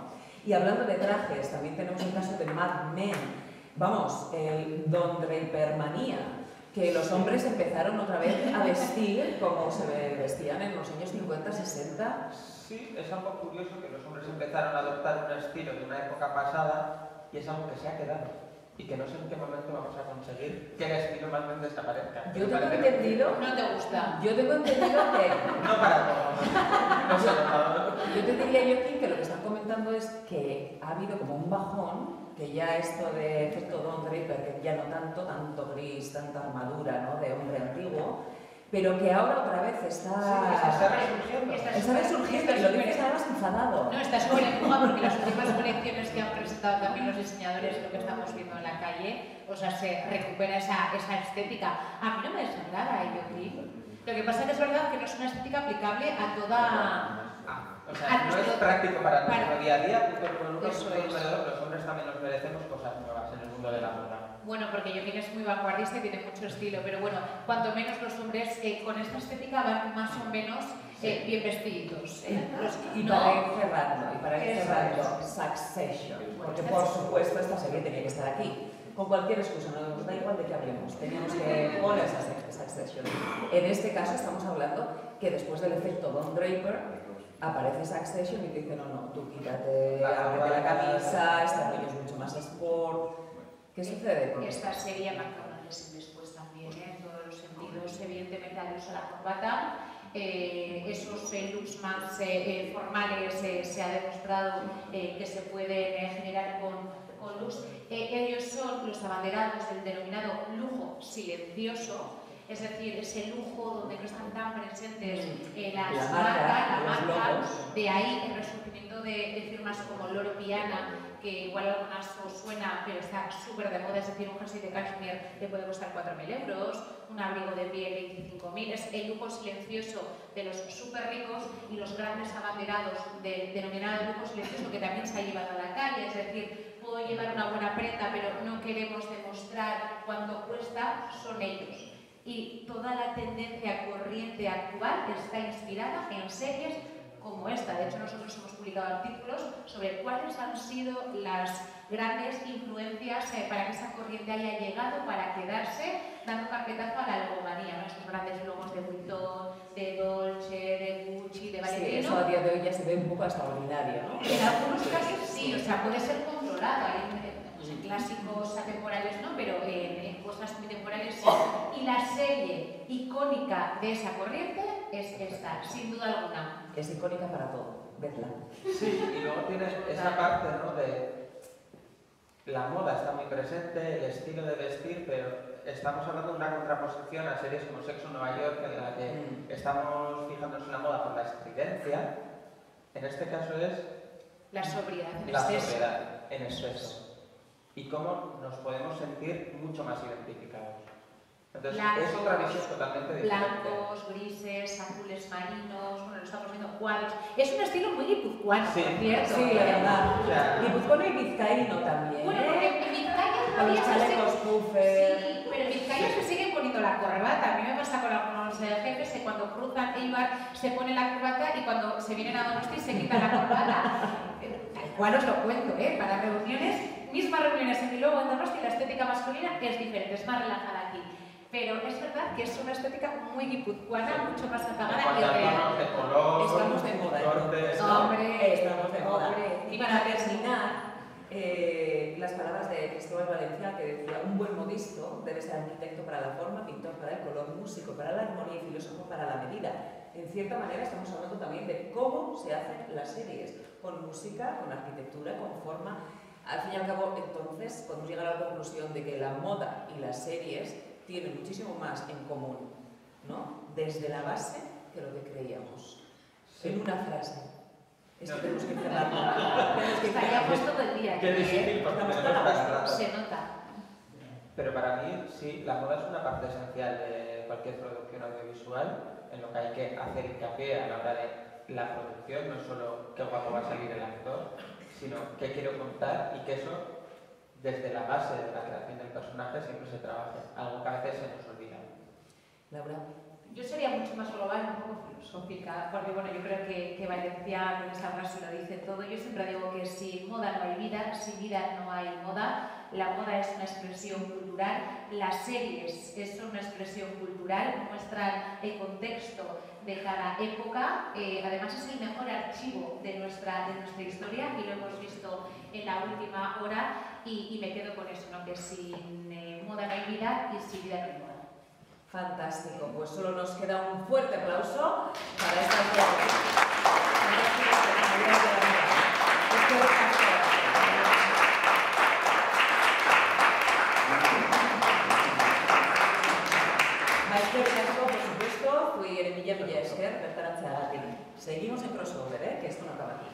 [SPEAKER 1] Y hablando de trajes, también tenemos el caso de Mad Men, vamos, el Don Drapermanía, que los hombres empezaron otra vez a vestir como se vestían en los años 50, 60.
[SPEAKER 3] Sí, es algo curioso que los hombres empezaron a adoptar un estilo de una época pasada y es algo que se ha quedado. y que no sé en qué momento vamos a conseguir que el estilo más bien desaparezca.
[SPEAKER 1] Yo tengo entendido...
[SPEAKER 2] No te gusta.
[SPEAKER 1] Yo tengo entendido que...
[SPEAKER 3] No para todos. No sé, no.
[SPEAKER 1] Yo te diría, Joaquín, que lo que están comentando es que ha habido como un bajón, que ya esto de efecto Don Draper, que ya no tanto gris, tanta armadura, ¿no?, de hombre antiguo, pero que ahora otra vez está resurgiendo y lo dices además enfadado.
[SPEAKER 2] No, está súper en boga porque las últimas colecciones que han presentado también los diseñadores, lo que estamos viendo en la calle, o sea, se recupera esa estética. A mí no me desagrada, Joaquín. Lo que pasa es que es verdad que no es una estética aplicable a toda...
[SPEAKER 3] O sea, no es práctico para nuestro día a día, porque por uno
[SPEAKER 2] Eso
[SPEAKER 3] y por otro, los hombres también nos merecemos cosas nuevas en el mundo de la moda.
[SPEAKER 2] Bueno, porque Joaquín es muy vanguardista y tiene mucho estilo, pero bueno, cuanto menos los hombres con esta estética van más o menos bien vestiditos.
[SPEAKER 1] Y para ir cerrando, Succession, porque por supuesto esta serie tenía que estar aquí. Con cualquier excusa, no nos da igual de qué hablemos, teníamos que poner Succession. En este caso estamos hablando que después del efecto Don Draper aparece Succession y te dice, no, tú quítate, ábrete la camisa, este rollo es mucho más sport. ¿Qué sucede con
[SPEAKER 2] esta serie marca un antes y después también, en todos los sentidos? Evidentemente al uso de la corbata, esos looks más formales se ha demostrado que se pueden generar con looks. Ellos son los abanderados del denominado lujo silencioso, es decir, ese lujo donde no están tan presentes las marcas, de ahí el resurgimiento de firmas como Loro Piana, que igual a algunas os suena, pero está súper de moda, es decir, un jersey de cashmere te puede costar 4.000 euros, un abrigo de piel 25.000, es el lujo silencioso de los súper ricos y los grandes abanderados del denominado lujo silencioso que también se ha llevado a la calle, es decir, puedo llevar una buena prenda, pero no queremos demostrar cuánto cuesta, son ellos. Y toda la tendencia corriente actual está inspirada en series como esta. De hecho, nosotros hemos publicado artículos sobre cuáles han sido las grandes influencias para que esa corriente haya llegado para quedarse, dando carpetazo a la logomanía, ¿no? Esos grandes logos de Vuitton, de Dolce, de Gucci, de Valentino.
[SPEAKER 1] Sí, eso a día de hoy ya se ve un poco extraordinario, ¿no?
[SPEAKER 2] En algunos casos sí, o sea, puede ser controlado. Clásicos atemporales no, pero en cosas muy temporales sí. Y la serie icónica de esa corriente es esta, sin duda alguna.
[SPEAKER 1] Es icónica para todo, vedla.
[SPEAKER 3] Sí, y luego tienes esa parte, ¿no?, de la moda está muy presente, el estilo de vestir, pero estamos hablando de una contraposición a series como Sexo en Nueva York, en la que estamos fijándonos en la moda por la estridencia. En este caso es
[SPEAKER 2] la sobriedad
[SPEAKER 3] en exceso. Y cómo nos podemos sentir mucho más identificados. Entonces, es otra visión totalmente diferente.
[SPEAKER 2] Blancos, grises, azules marinos, bueno, lo estamos viendo cuadros. Es un estilo muy guipuzcoano,
[SPEAKER 3] sí,
[SPEAKER 2] ¿cierto?
[SPEAKER 1] Sí, la verdad. Guipuzcoano y vizcaíno también.
[SPEAKER 2] Bueno, porque en Vizcaya
[SPEAKER 1] con los chalecos puffer.
[SPEAKER 2] Sí, pero en Vizcaya se siguen poniendo la corbata. A mí me pasa con algunos jefes que cuando cruzan Eibar se pone la corbata y cuando se vienen a Donosti se quitan la corbata. Tal cual os lo cuento, para reuniones, mismas reuniones en Bilbao, en Donosti, la estética masculina es diferente, es más relajada aquí. Pero es verdad que es una estética muy guipuzcoana, mucho más apagada y real.
[SPEAKER 3] De color,
[SPEAKER 1] estamos de moda.
[SPEAKER 3] cortes,
[SPEAKER 2] Hombre,
[SPEAKER 1] estamos de moda.
[SPEAKER 2] hombre.
[SPEAKER 1] Y para terminar, las palabras de Cristóbal Valencia, que decía: un buen modisto debe ser arquitecto para la forma, pintor para el color, músico para la armonía y filósofo para la medida. En cierta manera estamos hablando también de cómo se hacen las series, con música, con arquitectura, con forma. Al fin y al cabo, entonces, podemos llegar a la conclusión de que la moda y las series tienen muchísimo más en común, ¿no?, desde la base, que lo que creíamos. Sí. En una frase. Es que tenemos que cerrarlo.
[SPEAKER 2] Estaríamos todo el día.
[SPEAKER 3] Qué difícil, porque
[SPEAKER 2] se nota.
[SPEAKER 3] Pero para mí, sí, la moda es una parte esencial de cualquier producción audiovisual, en lo que hay que hacer hincapié a la hora de la producción, no es solo qué guapo va a salir el actor, sino qué quiero contar y que eso, desde la base de la creación del personaje, siempre se trabaje, algo que a veces se nos olvida.
[SPEAKER 1] Laura.
[SPEAKER 2] Yo sería mucho más global, un poco filosófica, porque bueno, yo creo que Valenciano en esa frase lo dice todo. Yo siempre digo que sin moda no hay vida, sin vida no hay moda. La moda es una expresión cultural, las series son una expresión cultural, muestran el contexto de cada época, además es el mejor archivo de nuestra historia y lo hemos visto en la última hora y me quedo con eso, ¿no? Que sin moda no hay vida y sin vida no hay moda.
[SPEAKER 1] Fantástico, pues solo nos queda un fuerte aplauso para estas dos. Por supuesto, fui Emilia Villaesker, bertaratzeagatik. Seguimos en crossover, que esto no acaba aquí.